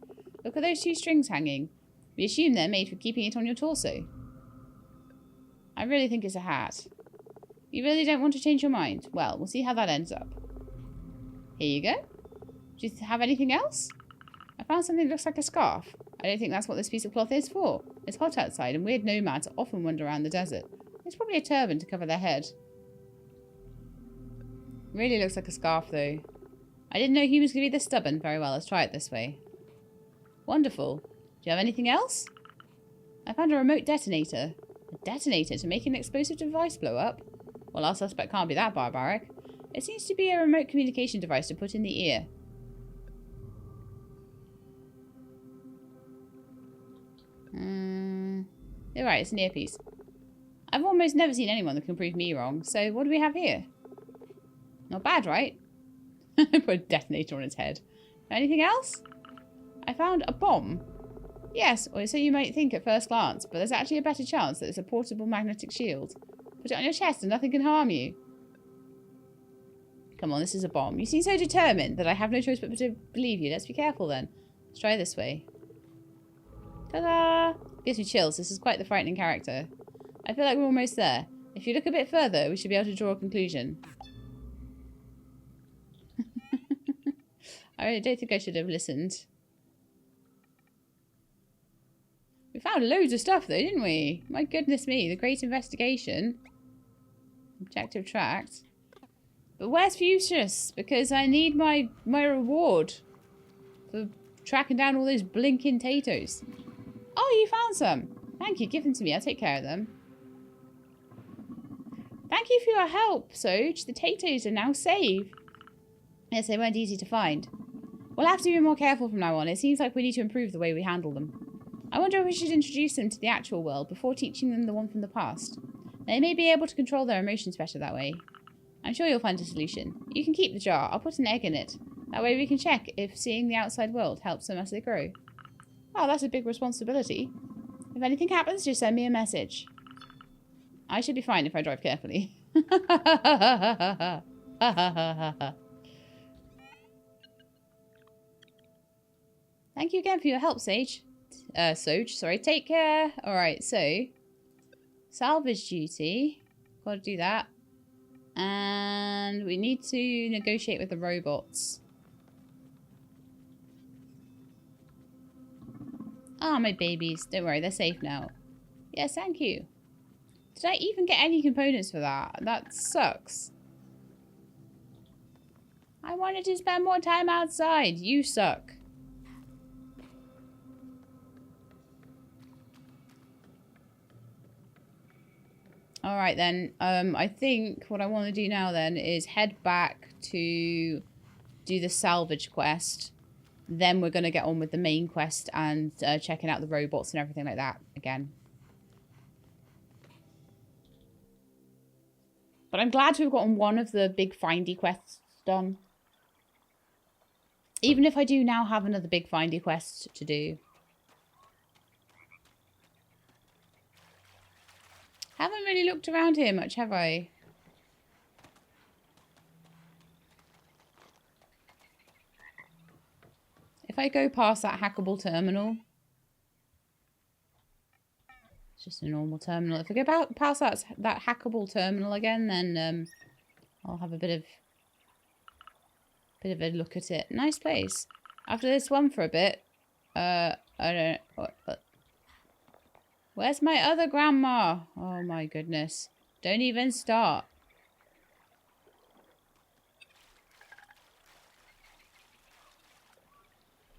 Speaker 1: Look at those two strings hanging. We assume they're made for keeping it on your torso. I really think it's a hat. You really don't want to change your mind? Well, we'll see how that ends up. Here you go. Do you have anything else? I found something that looks like a scarf. I don't think that's what this piece of cloth is for. It's hot outside and weird nomads often wander around the desert. It's probably a turban to cover their head. Really looks like a scarf though. I didn't know humans could be this stubborn. Very well, let's try it this way. Wonderful. Do you have anything else? I found a remote detonator. A detonator to make an explosive device blow up? Well, our suspect can't be that barbaric. It seems to be a remote communication device to put in the ear. You're right, it's an earpiece. I've almost never seen anyone that can prove me wrong, so what do we have here? Not bad, right? Put a detonator on its head. Anything else? I found a bomb. Yes, or so you might think at first glance, but there's actually a better chance that it's a portable magnetic shield. Put it on your chest and nothing can harm you. Come on, this is a bomb. You seem so determined that I have no choice but to believe you. Let's be careful then. Let's try this way. Ta-da! Gives me chills. This is quite the frightening character. I feel like we're almost there. If you look a bit further, we should be able to draw a conclusion. I don't think I should have listened. We found loads of stuff though, didn't we? My goodness me, the great investigation. Objective tracked. But where's Fuchsius? Because I need my reward for tracking down all those blinking Tetos. Oh, you found some. Thank you, give them to me. I'll take care of them. Thank you for your help, Soj. The Tetos are now safe. Yes, they weren't easy to find. We'll have to be more careful from now on. It seems like we need to improve the way we handle them. I wonder if we should introduce them to the actual world before teaching them the one from the past. They may be able to control their emotions better that way. I'm sure you'll find a solution. You can keep the jar. I'll put an egg in it. That way we can check if seeing the outside world helps them as they grow. Wow, that's a big responsibility. If anything happens, just send me a message. I should be fine if I drive carefully. Thank you again for your help, Sage. Soj, sorry. Take care. Alright, so salvage duty. Gotta do that. And we need to negotiate with the robots. Ah, my babies. Don't worry, they're safe now. Yes, thank you. Did I even get any components for that? That sucks. I wanted to spend more time outside. You suck. Alright then, I think what I want to do now then is head back to do the salvage quest. Then we're going to get on with the main quest and checking out the robots and everything like that again. But I'm glad to have gotten one of the big findy quests done. Even if I do now have another big findy quest to do. Haven't really looked around here much, have I? If I go past that hackable terminal, it's just a normal terminal. If I go past that hackable terminal again, then I'll have a bit of a look at it. Nice place. After this one for a bit, I don't know. Where's my other grandma? Oh my goodness. Don't even start.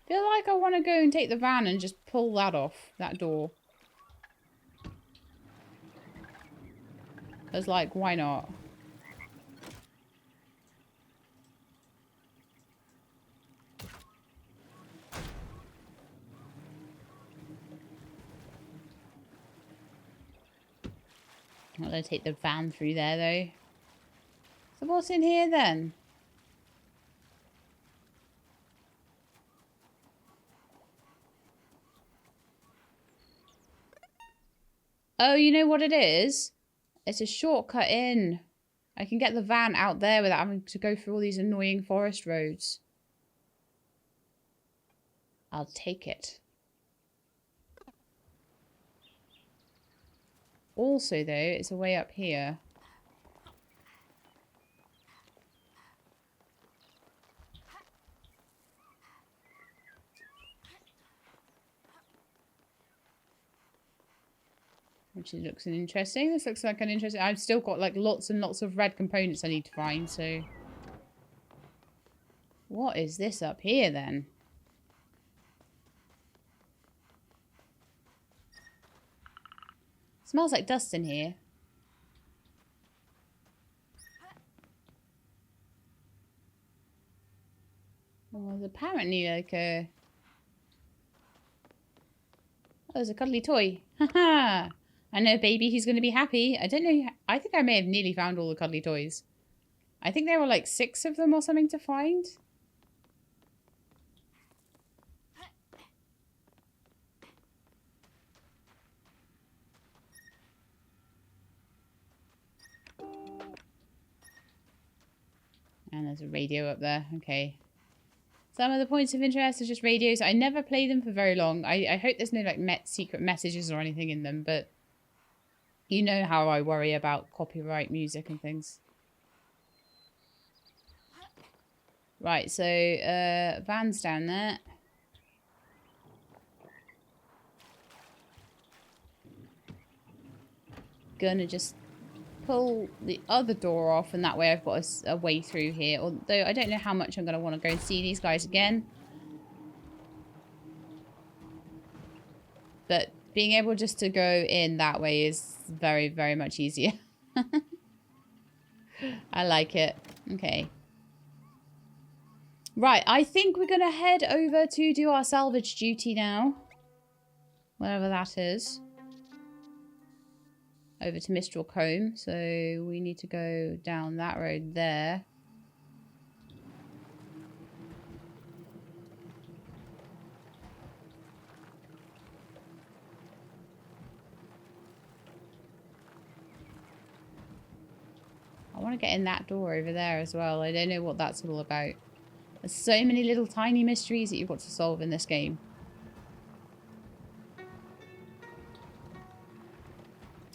Speaker 1: Feel like I want to go and take the van and just pull that off, that door. Because, like, why not? I'm going to take the van through there, though. So what's in here, then? Oh, you know what it is? It's a shortcut in. I can get the van out there without having to go through all these annoying forest roads. I'll take it. Also, though, it's a way up here. Which looks interesting. This looks like an interesting... I've still got like lots and lots of red components I need to find, so... What is this up here, then? Smells like dust in here. Well, there's apparently like a... Oh, there's a cuddly toy. Haha! I know, baby, he's going to be happy. I don't know. I think I may have nearly found all the cuddly toys. I think there were like 6 of them or something to find. And there's a radio up there. Okay. Some of the points of interest are just radios. I never play them for very long. I hope there's no like secret messages or anything in them, but you know how I worry about copyright music and things. Right, so van's down there. Gonna just pull the other door off, and that way I've got a way through here. Although I don't know how much I'm going to want to go and see these guys again. But being able just to go in that way is very, very much easier. I like it. Okay. Right, I think we're going to head over to do our salvage duty now. Whatever that is. Over to Mistral Combe, so we need to go down that road there. I want to get in that door over there as well. I don't know what that's all about. There's so many little tiny mysteries that you've got to solve in this game.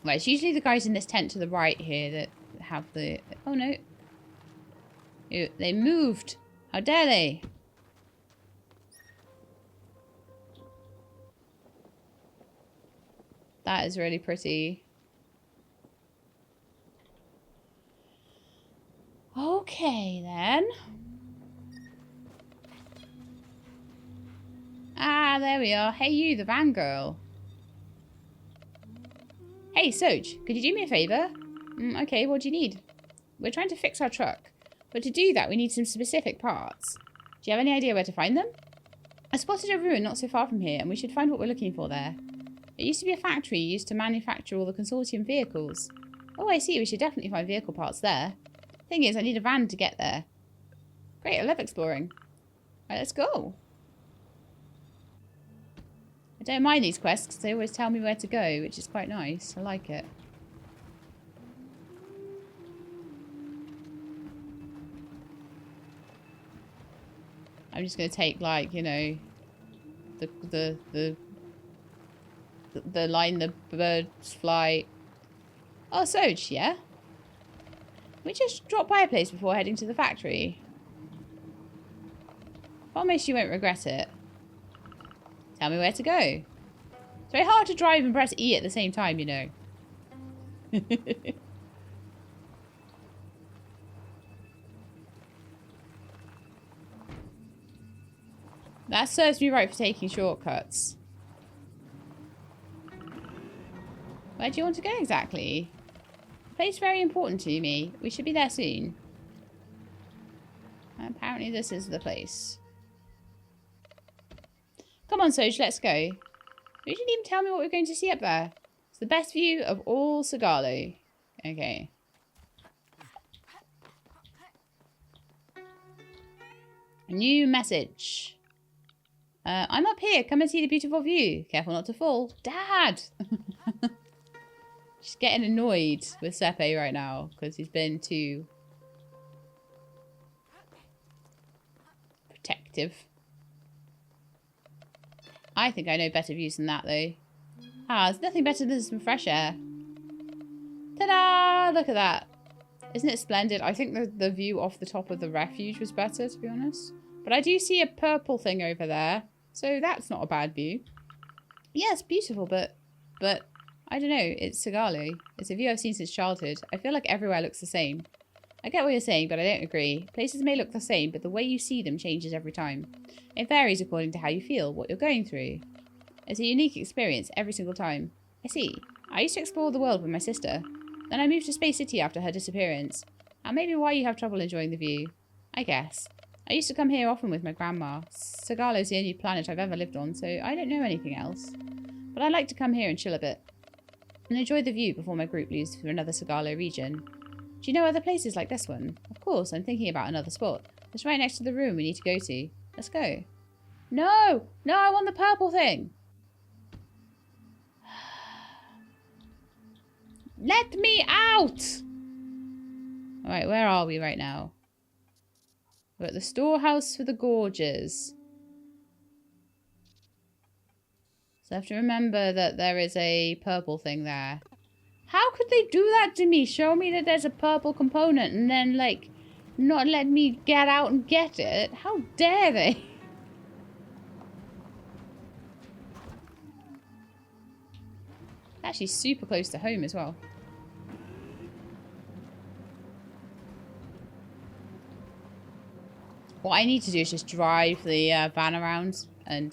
Speaker 1: Right, it's usually the guys in this tent to the right here that have the... Oh, no. Ew, they moved. How dare they? That is really pretty. Okay, then. Ah, there we are. Hey, you, the van girl. Hey, Soj, could you do me a favour? Okay, what do you need? We're trying to fix our truck. But to do that, we need some specific parts. Do you have any idea where to find them? I spotted a ruin not so far from here, and we should find what we're looking for there. It used to be a factory used to manufacture all the consortium vehicles. Oh, I see. We should definitely find vehicle parts there. Thing is, I need a van to get there. Great, I love exploring. Right, let's go. I don't mind these quests because they always tell me where to go, which is quite nice. I like it. I'm just going to take, like, you know, the line the birds fly. Oh, Soj, yeah? We just drop by a place before heading to the factory. Promise you won't regret it. Tell me where to go. It's very hard to drive and press E at the same time, you know. That serves me right for taking shortcuts. Where do you want to go exactly? The place is very important to me. We should be there soon. Apparently this is the place. Come on, Soj, let's go. You didn't even tell me what we're going to see up there. It's the best view of all Sagalo. Okay. A new message. I'm up here. Come and see the beautiful view. Careful not to fall. Dad! She's getting annoyed with Sepe right now because he's been too protective. I think I know better views than that, though. Ah, there's nothing better than some fresh air. Ta-da! Look at that. Isn't it splendid? I think the view off the top of the refuge was better, to be honest. But I do see a purple thing over there. So that's not a bad view. Yeah, it's beautiful, but I don't know. It's Sagalo. It's a view I've seen since childhood. I feel like everywhere looks the same. I get what you're saying, but I don't agree. Places may look the same, but the way you see them changes every time. It varies according to how you feel, what you're going through. It's a unique experience every single time. I see. I used to explore the world with my sister. Then I moved to Space City after her disappearance. And maybe why you have trouble enjoying the view. I guess. I used to come here often with my grandma. Sagalo's the only planet I've ever lived on, so I don't know anything else. But I like to come here and chill a bit. And enjoy the view before my group leaves for another Sagalo region. Do you know other places like this one? Of course, I'm thinking about another spot. It's right next to the room we need to go to. Let's go. No! No, I want the purple thing! Let me out! Alright, where are we right now? We're at the storehouse for the gorges. So I have to remember that there is a purple thing there. How could they do that to me? Show me that there's a purple component and then, like, not let me get out and get it? How dare they? Actually super close to home as well. What I need to do is just drive the van around and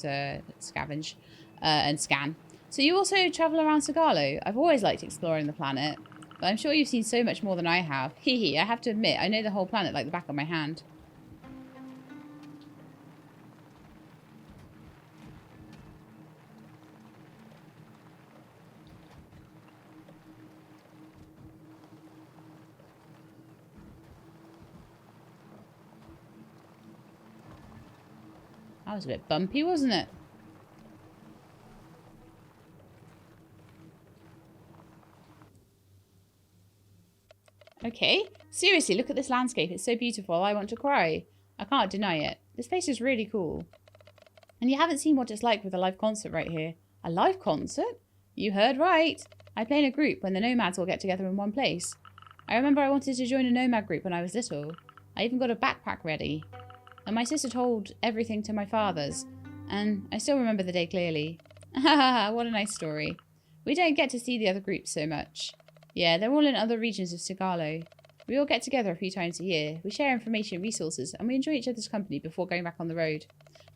Speaker 1: scavenge and scan. So you also travel around Sagalo. I've always liked exploring the planet, but I'm sure you've seen so much more than I have. Hehe, I have to admit, I know the whole planet like the back of my hand. That was a bit bumpy, wasn't it? Okay. Seriously, look at this landscape. It's so beautiful. I want to cry. I can't deny it. This place is really cool. And you haven't seen what it's like with a live concert right here. A live concert? You heard right. I play in a group when the Nomads all get together in one place. I remember I wanted to join a Nomad group when I was little. I even got a backpack ready. And my sister told everything to my fathers. And I still remember the day clearly. Haha, what a nice story. We don't get to see the other groups so much. Yeah, they're all in other regions of Sagalo. We all get together a few times a year. We share information, resources, and we enjoy each other's company before going back on the road.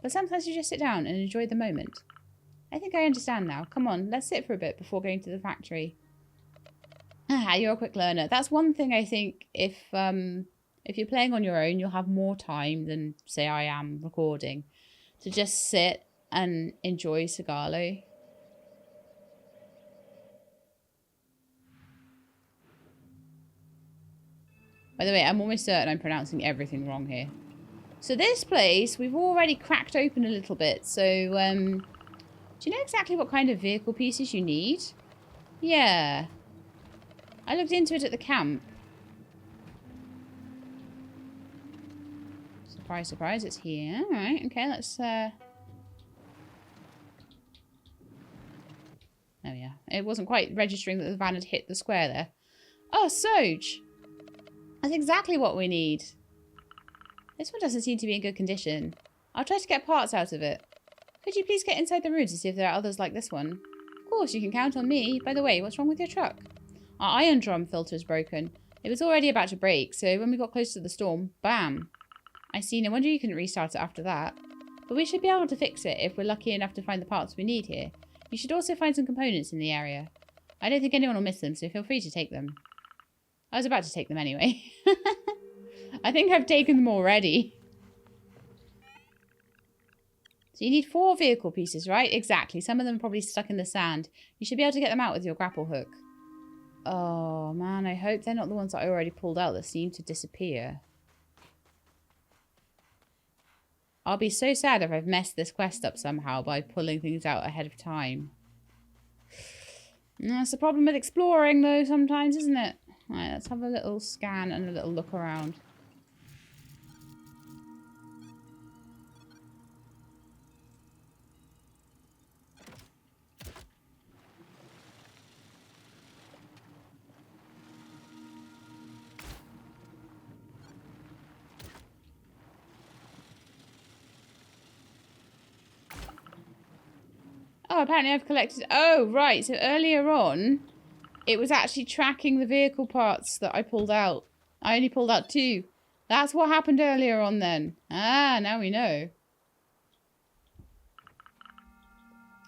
Speaker 1: But sometimes you just sit down and enjoy the moment. I think I understand now. Come on, let's sit for a bit before going to the factory. Ah, you're a quick learner. That's one thing I think if you're playing on your own, you'll have more time than, say, I am recording, to just sit and enjoy Sagalo. By the way, I'm almost certain I'm pronouncing everything wrong here. So this place, we've already cracked open a little bit. So, do you know exactly what kind of vehicle pieces you need? Yeah. I looked into it at the camp. Surprise, surprise, it's here. Alright, okay, let's, oh yeah. It wasn't quite registering that the van had hit the square there. Oh, Soj! That's exactly what we need. This one doesn't seem to be in good condition. I'll try to get parts out of it. Could you please get inside the room to see if there are others like this one? Of course, you can count on me. By the way, what's wrong with your truck? Our iron drum filter's broken. It was already about to break, so when we got close to the storm, bam. I see, no wonder you couldn't restart it after that. But we should be able to fix it if we're lucky enough to find the parts we need here. You should also find some components in the area. I don't think anyone will miss them, so feel free to take them. I was about to take them anyway. I think I've taken them already. So you need 4 vehicle pieces, right? Exactly. Some of them are probably stuck in the sand. You should be able to get them out with your grapple hook. Oh, man. I hope they're not the ones that I already pulled out that seem to disappear. I'll be so sad if I've messed this quest up somehow by pulling things out ahead of time. That's the problem with exploring, though, sometimes, isn't it? Alright, let's have a little scan and a little look around. Oh, apparently I've collected... Oh, right. So earlier on, it was actually tracking the vehicle parts that I pulled out. I only pulled out 2. That's what happened earlier on then. Ah, now we know.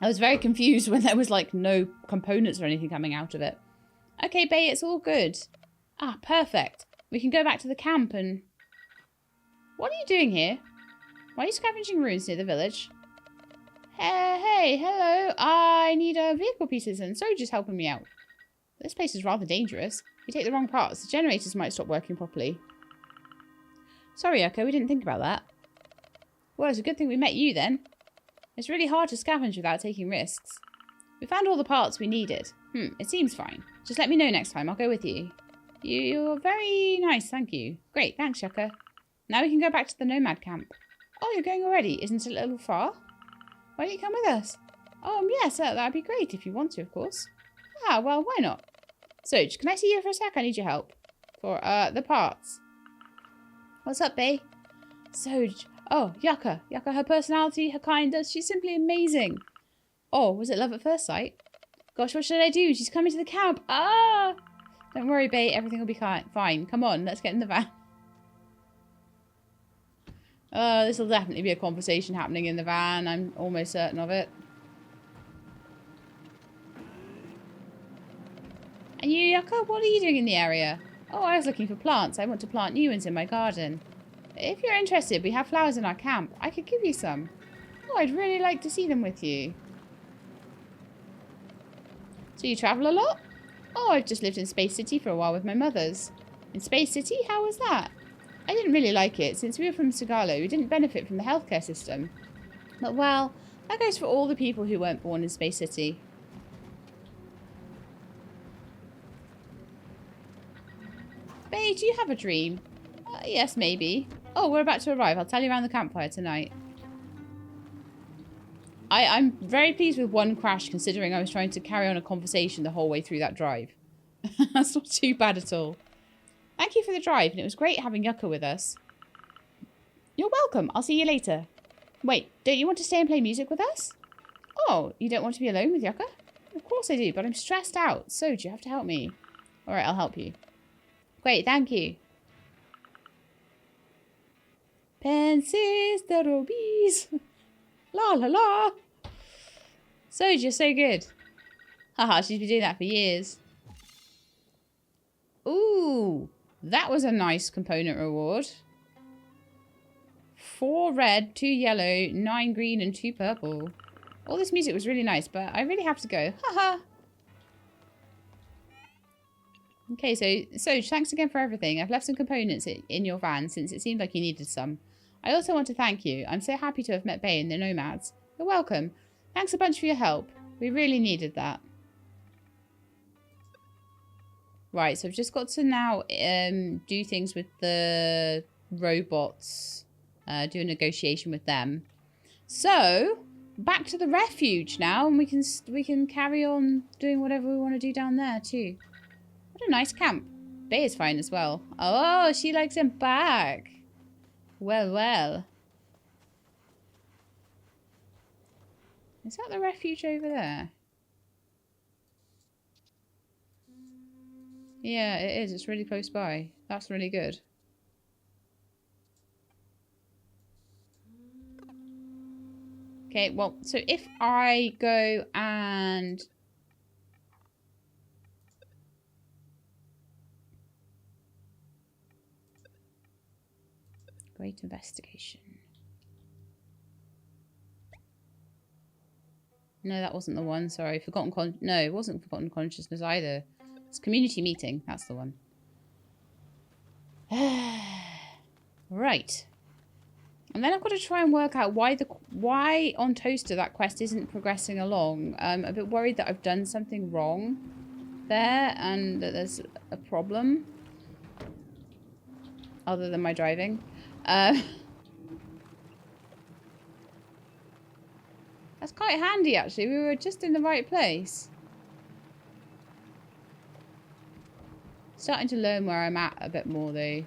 Speaker 1: I was very confused when there was, like, no components or anything coming out of it. Okay, Bay, it's all good. Ah, perfect. We can go back to the camp and... What are you doing here? Why are you scavenging ruins near the village? Hey, hello. I need vehicle pieces and Soldier's helping me out. This place is rather dangerous. If we take the wrong parts, the generators might stop working properly. Sorry, Yucca, we didn't think about that. Well, it's a good thing we met you then. It's really hard to scavenge without taking risks. We found all the parts we needed. It seems fine. Just let me know next time. I'll go with you. You're very nice, thank you. Great, thanks, Yucca. Now we can go back to the Nomad camp. Oh, you're going already? Isn't it a little far? Why don't you come with us? Yes, that'd be great if you want to, of course. Ah, well, why not? Soj, can I see you for a sec? I need your help. For, the parts. What's up, bae? Soj. Oh, Yucca. Yucca, her personality, her kindness, she's simply amazing. Oh, was it love at first sight? Gosh, what should I do? She's coming to the camp. Ah! Don't worry, bae. Everything will be fine. Come on, let's get in the van. This will definitely be a conversation happening in the van. I'm almost certain of it. And you, Yucca, what are you doing in the area? Oh, I was looking for plants. I want to plant new ones in my garden. If you're interested, we have flowers in our camp. I could give you some. Oh, I'd really like to see them with you. So you travel a lot? Oh, I've just lived in Space City for a while with my mothers. In Space City? How was that? I didn't really like it. Since we were from Sagalo, we didn't benefit from the healthcare system. But, well, that goes for all the people who weren't born in Space City. Bae, do you have a dream? Yes, maybe. Oh, we're about to arrive. I'll tell you around the campfire tonight. I'm very pleased with one crash, considering I was trying to carry on a conversation the whole way through that drive. That's not too bad at all. Thank you for the drive, and it was great having Yucca with us. You're welcome. I'll see you later. Wait, don't you want to stay and play music with us? Oh, you don't want to be alone with Yucca? Of course I do, but I'm stressed out. So, do you have to help me? Alright, I'll help you. Great, thank you. Pences de rubies. La la la. So, you're so good. Haha, she's been doing that for years. Ooh. That was a nice component reward. 4 red, 2 yellow, 9 green, and 2 purple. All this music was really nice, but I really have to go. Haha. Okay, so thanks again for everything. I've left some components in your van since it seemed like you needed some. I also want to thank you. I'm so happy to have met Bay and the Nomads. You're welcome. Thanks a bunch for your help. We really needed that. Right, so I've just got to now do things with the robots. Do a negotiation with them. So, back to the refuge now, and we can carry on doing whatever we want to do down there too. What a nice camp. Bay is fine as well. Oh, she likes Embark. Well, well. Is that the refuge over there? Yeah, it is. It's really close by. That's really good. Okay, well, so if I go and... Great investigation. No, that wasn't the one. Sorry, no, it wasn't Forgotten Consciousness either. It's community meeting. That's the one. Right. And then I've got to try and work out why on Toaster that quest isn't progressing along. I'm a bit worried that I've done something wrong there and that there's a problem. Other than my driving. That's quite handy, actually. We were just in the right place. Starting to learn where I'm at a bit more, though.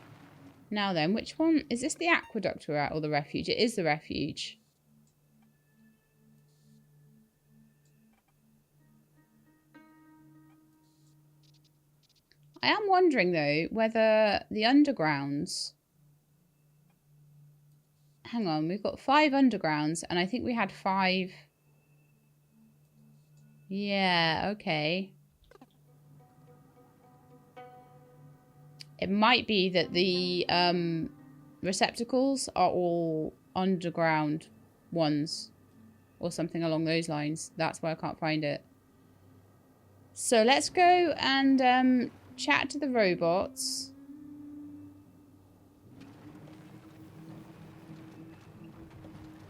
Speaker 1: Now then, which one? Is this the aqueduct we're at or the refuge? It is the refuge. I am wondering, though, whether the undergrounds... Hang on, we've got 5 undergrounds, and I think we had 5... Yeah, okay. It might be that the receptacles are all underground ones. Or something along those lines. That's why I can't find it. So let's go and chat to the robots.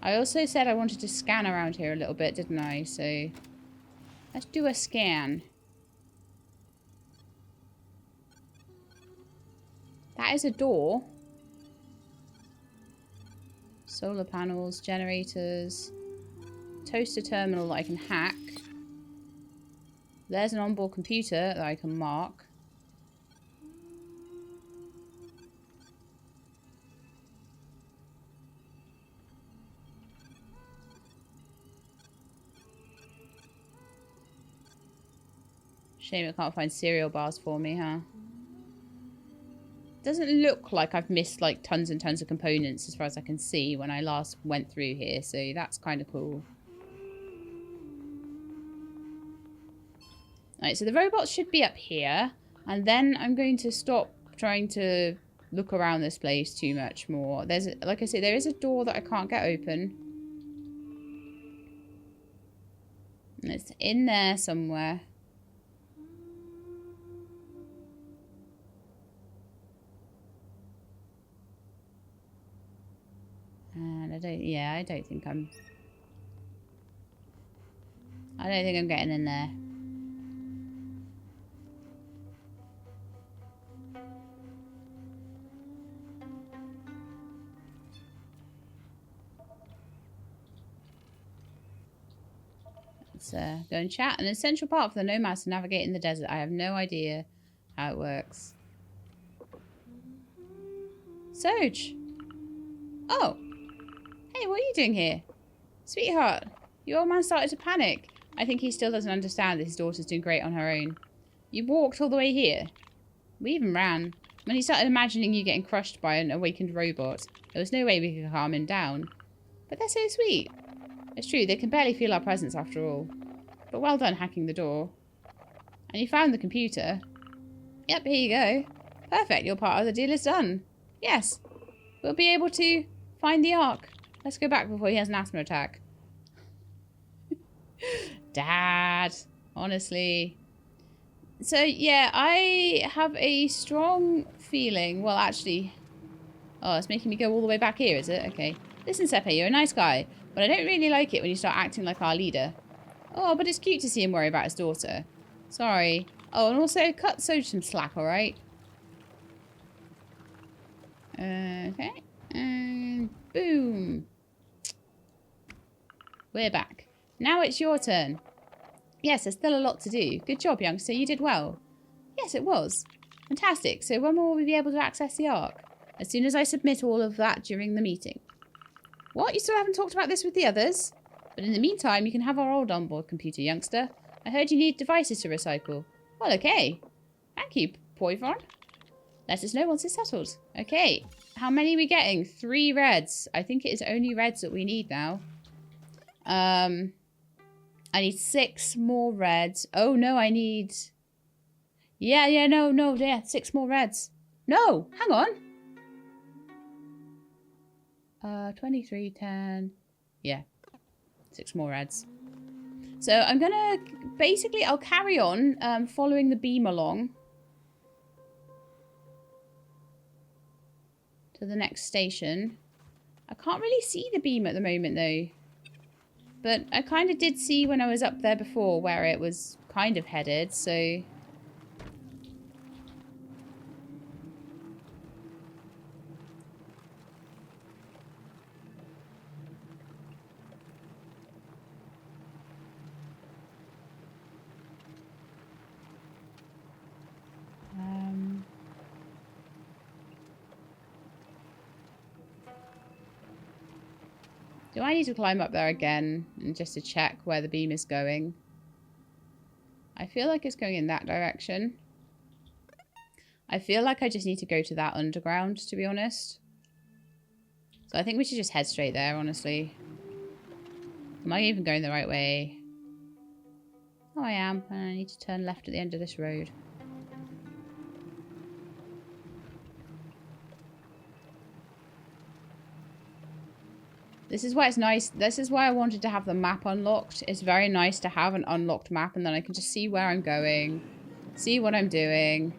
Speaker 1: I also said I wanted to scan around here a little bit, didn't I? So let's do a scan. That is a door. Solar panels, generators, toaster terminal that I can hack. There's an onboard computer that I can mark. Shame I can't find cereal bars for me, huh? Doesn't look like I've missed like tons and tons of components as far as I can see when I last went through here, so that's kind of cool. Alright, so the robots should be up here, and then I'm going to stop trying to look around this place too much more. There's, like I say, there is a door that I can't get open. And it's in there somewhere. And I don't think I'm getting in there. Let's go and chat. An essential part for the Nomads to navigate in the desert. I have no idea how it works. Soj! Oh! Hey, what are you doing here? Sweetheart, your old man started to panic. I think he still doesn't understand that his daughter's doing great on her own. You walked all the way here. We even ran. When he started imagining you getting crushed by an awakened robot, there was no way we could calm him down. But they're so sweet. It's true, they can barely feel our presence after all. But well done hacking the door. And you found the computer. Yep, here you go. Perfect, your part of the deal is done. Yes, we'll be able to find the Ark. Let's go back before he has an asthma attack. Dad, honestly. So, yeah, I have a strong feeling. Well, actually... Oh, it's making me go all the way back here, is it? Okay. Listen, Sepe, you're a nice guy. But I don't really like it when you start acting like our leader. Oh, but it's cute to see him worry about his daughter. Sorry. Oh, and also, cut Soj some slack, alright? Okay. And boom. We're back. Now it's your turn. Yes, there's still a lot to do. Good job, youngster. You did well. Yes, it was. Fantastic. So when will we be able to access the Ark? As soon as I submit all of that during the meeting. What? You still haven't talked about this with the others? But in the meantime, you can have our old onboard computer, youngster. I heard you need devices to recycle. Well, okay. Thank you, Poivron. Let us know once it's settled. Okay. How many are we getting? 3 reds. I think it is only reds that we need now. I need 6 more reds. Oh, no, I need... Yeah, 6 more reds. No, hang on. 23, 10. Yeah, 6 more reds. So I'm gonna, basically, I'll carry on following the beam along to the next station. I can't really see the beam at the moment though. But I kind of did see when I was up there before where it was kind of headed, so... Do I need to climb up there again and just to check where the beam is going? I feel like it's going in that direction. I feel like I just need to go to that underground, to be honest. So I think we should just head straight there, honestly. Am I even going the right way? Oh, I am. And I need to turn left at the end of this road. This is why it's nice. This is why I wanted to have the map unlocked. It's very nice to have an unlocked map and then I can just see where I'm going. See what I'm doing.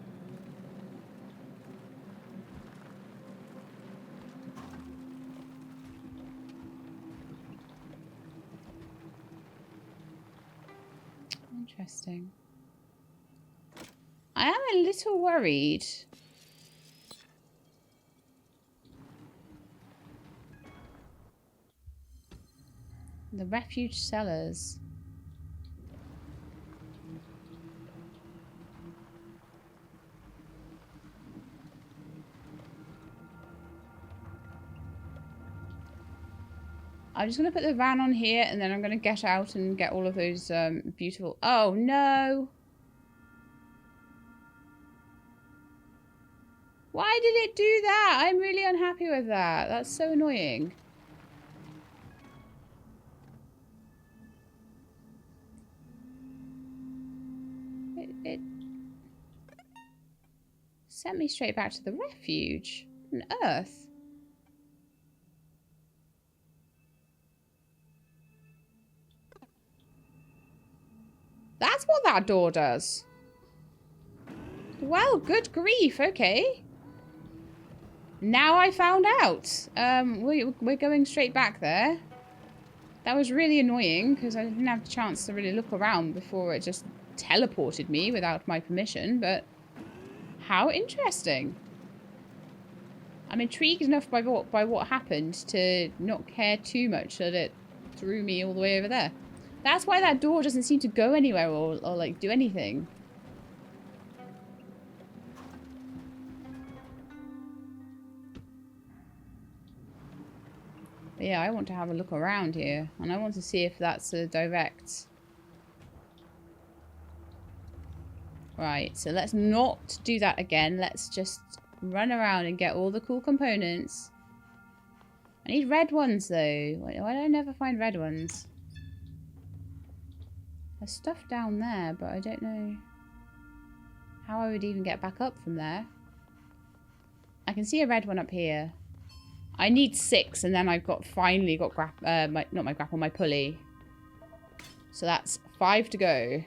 Speaker 1: Interesting. I am a little worried. The Refuge cellars. I'm just going to put the van on here and then I'm going to get out and get all of those beautiful... Oh, no! Why did it do that? I'm really unhappy with that. That's so annoying. It sent me straight back to the refuge. On Earth. That's what that door does. Well, good grief. Okay. Now I found out. We're going straight back there. That was really annoying because I didn't have the chance to really look around before it just teleported me without my permission, but how interesting. I'm intrigued enough by what happened to not care too much that it threw me all the way over there. That's why that door doesn't seem to go anywhere or like do anything. But yeah, I want to have a look around here and I want to see if that's a direct... Right, so let's not do that again. Let's just run around and get all the cool components. I need red ones, though. Why do I never find red ones? There's stuff down there, but I don't know how I would even get back up from there. I can see a red one up here. I need 6, and then I've finally got my pulley. So that's 5 to go.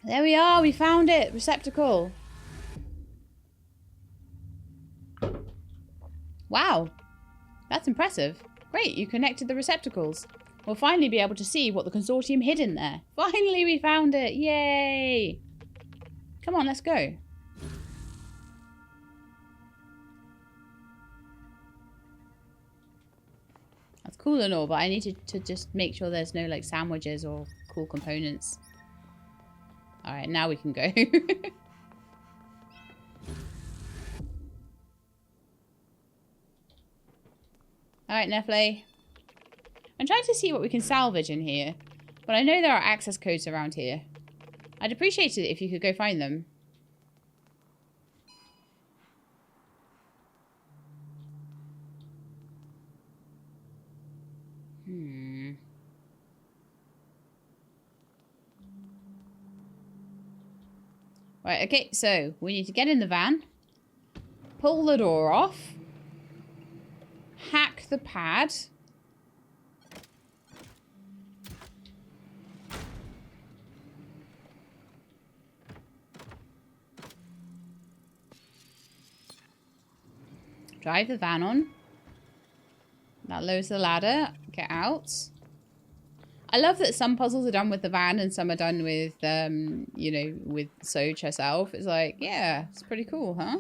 Speaker 1: There we are, we found it. Receptacle. Wow. That's impressive. Great, you connected the receptacles. We'll finally be able to see what the consortium hid in there. Finally, we found it. Yay. Come on, let's go. That's cool and all, but I need to just make sure there's no, like, sandwiches or cool components. Alright, now we can go. Alright, Nefle. I'm trying to see what we can salvage in here. But I know there are access codes around here. I'd appreciate it if you could go find them. Right, okay, so we need to get in the van. Pull the door off. Hack the pad. Drive the van on. That lowers the ladder. Get out. I love that some puzzles are done with the van and some are done with, you know, with Soj herself. It's like, yeah, it's pretty cool, huh?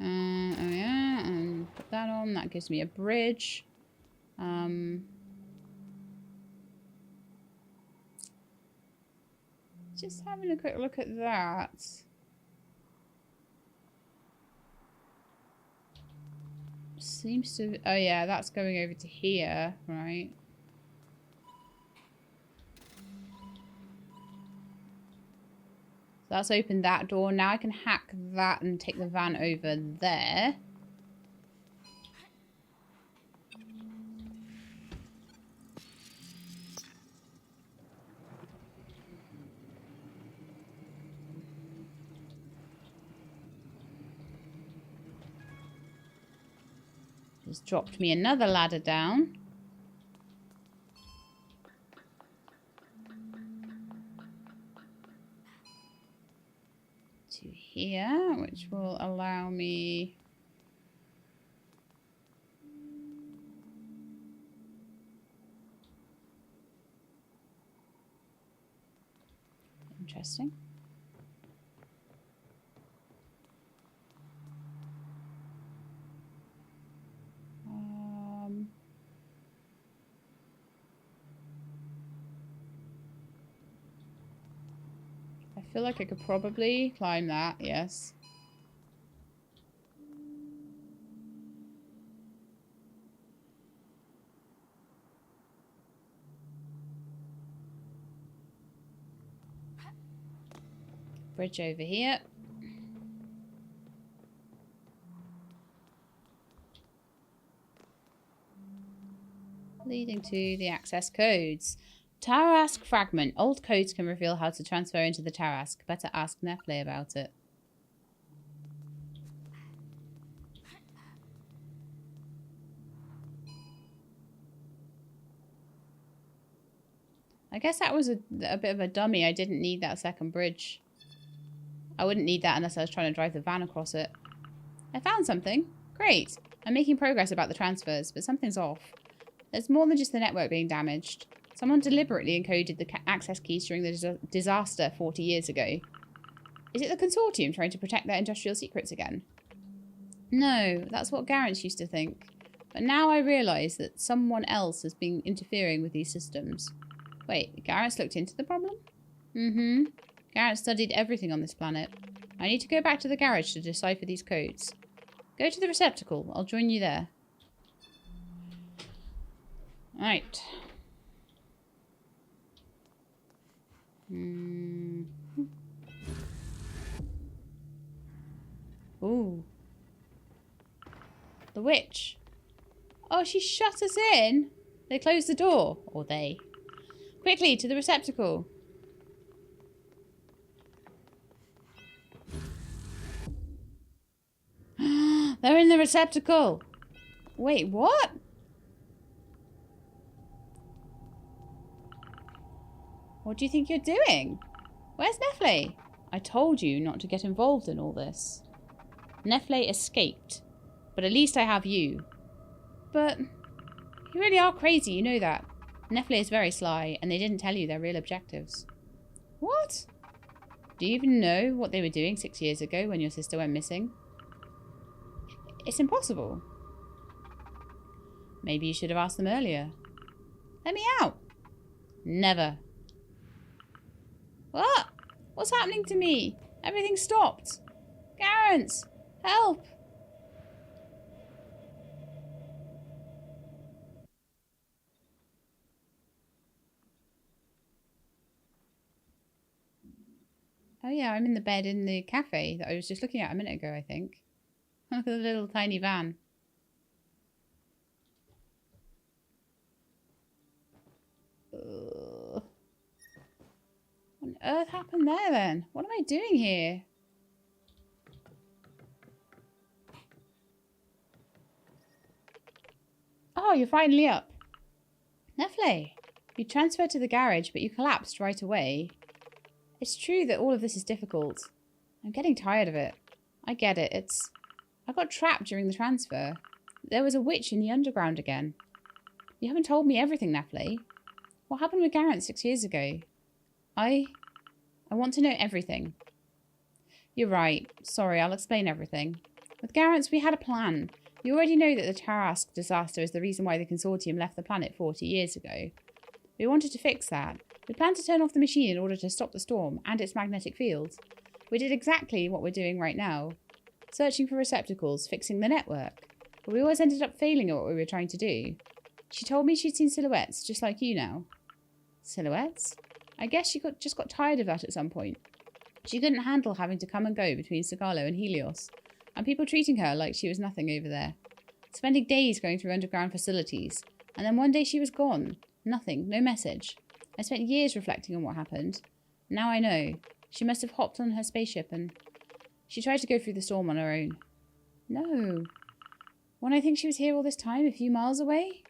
Speaker 1: Oh yeah, and put that on. That gives me a bridge. Just having a quick look at that. Seems to... Oh yeah, that's going over to here, right? So that's opened that door. Now I can hack that and take the van over there. Just dropped me another ladder down. To here, which will allow me... Interesting. I feel like I could probably climb that, yes. Bridge over here. Leading to the access codes. Tarask fragment. Old codes can reveal how to transfer into the Tarask. Better ask Nefle about it. I guess that was a bit of a dummy. I didn't need that second bridge. I wouldn't need that unless I was trying to drive the van across it. I found something. Great. I'm making progress about the transfers, but something's off. There's more than just the network being damaged. Someone deliberately encoded the access keys during the disaster 40 years ago. Is it the consortium trying to protect their industrial secrets again? No, that's what Garen used to think. But now I realise that someone else has been interfering with these systems. Wait, Garen's looked into the problem? Mm-hmm. Garen studied everything on this planet. I need to go back to the garage to decipher these codes. Go to the receptacle. I'll join you there. Right. Ooh. The witch. Oh, she shut us in. They closed the door. Or they. Quickly, to the receptacle. They're in the receptacle. Wait, what? What do you think you're doing? Where's Nefle? I told you not to get involved in all this. Nefle escaped. But at least I have you. But you really are crazy, you know that. Nefle is very sly, and they didn't tell you their real objectives. What? Do you even know what they were doing 6 years ago when your sister went missing? It's impossible. Maybe you should have asked them earlier. Let me out. Never. What? What's happening to me? Everything stopped. Garance, help. Oh yeah, I'm in the bed in the cafe that I was just looking at a minute ago, I think. Look at the little tiny van. Ugh. What on earth happened there then? What am I doing here? Oh, you're finally up. Lovely. You transferred to the garage, but you collapsed right away. It's true that all of this is difficult. I'm getting tired of it. I get it. I got trapped during the transfer. There was a witch in the underground again. You haven't told me everything, Nephle. What happened with Garen 6 years ago? I want to know everything. You're right. Sorry, I'll explain everything. With Garen's, we had a plan. You already know that the Tarask disaster is the reason why the consortium left the planet 40 years ago. We wanted to fix that. We planned to turn off the machine in order to stop the storm and its magnetic field. We did exactly what we're doing right now. Searching for receptacles, fixing the network. But we always ended up failing at what we were trying to do. She told me she'd seen silhouettes, just like you now. Silhouettes? I guess she just got tired of that at some point. She couldn't handle having to come and go between Sagalo and Helios, and people treating her like she was nothing over there. Spending days going through underground facilities, and then one day she was gone. Nothing, no message. I spent years reflecting on what happened. Now I know. She must have hopped on her spaceship and she tried to go through the storm on her own. No. When I think she was here all this time, a few miles away?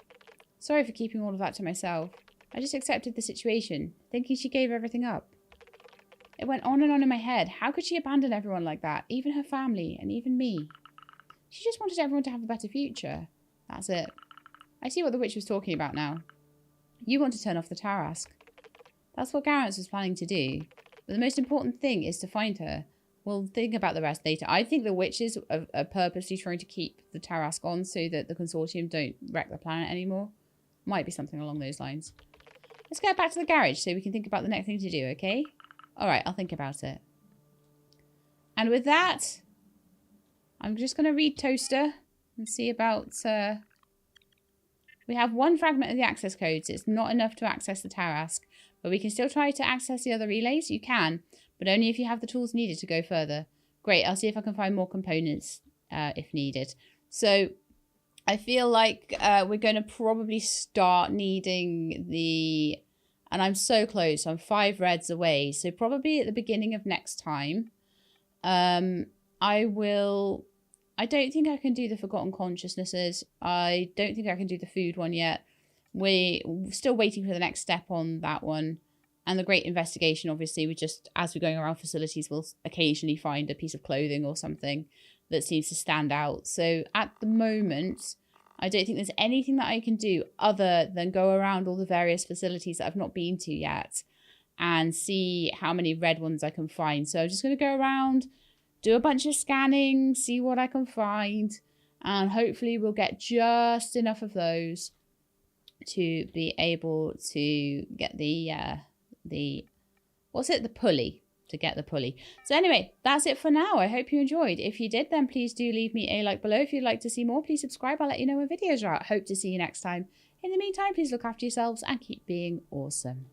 Speaker 1: Sorry for keeping all of that to myself. I just accepted the situation, thinking she gave everything up. It went on and on in my head. How could she abandon everyone like that? Even her family, and even me. She just wanted everyone to have a better future. That's it. I see what the witch was talking about now. You want to turn off the Tarask. That's what Garrett was planning to do. But the most important thing is to find her. We'll think about the rest later. I think the witches are purposely trying to keep the Tarask on so that the consortium don't wreck the planet anymore. Might be something along those lines. Let's get back to the garage so we can think about the next thing to do, okay? Alright, I'll think about it. And with that, I'm just going to read Toaster and see about... We have one fragment of the access codes. It's not enough to access the Tarask, but we can still try to access the other relays. You can, but only if you have the tools needed to go further. Great, I'll see if I can find more components if needed. So I feel like we're going to probably start needing the... And I'm so close. I'm 5 reds away. So probably at the beginning of next time, I will... I don't think I can do the Forgotten Consciousnesses. I don't think I can do the food one yet. We're still waiting for the next step on that one. And the Great Investigation, obviously, we just, as we're going around facilities, we'll occasionally find a piece of clothing or something that seems to stand out. So at the moment, I don't think there's anything that I can do other than go around all the various facilities that I've not been to yet and see how many red ones I can find. So I'm just going to go around, do a bunch of scanning, see what I can find, and hopefully we'll get just enough of those to be able to get the pulley, to get the pulley. So anyway, that's it for now. I hope you enjoyed. If you did, then please do leave me a like below. If you'd like to see more, please subscribe. I'll let you know when videos are out. Hope to see you next time. In the meantime, please look after yourselves and keep being awesome.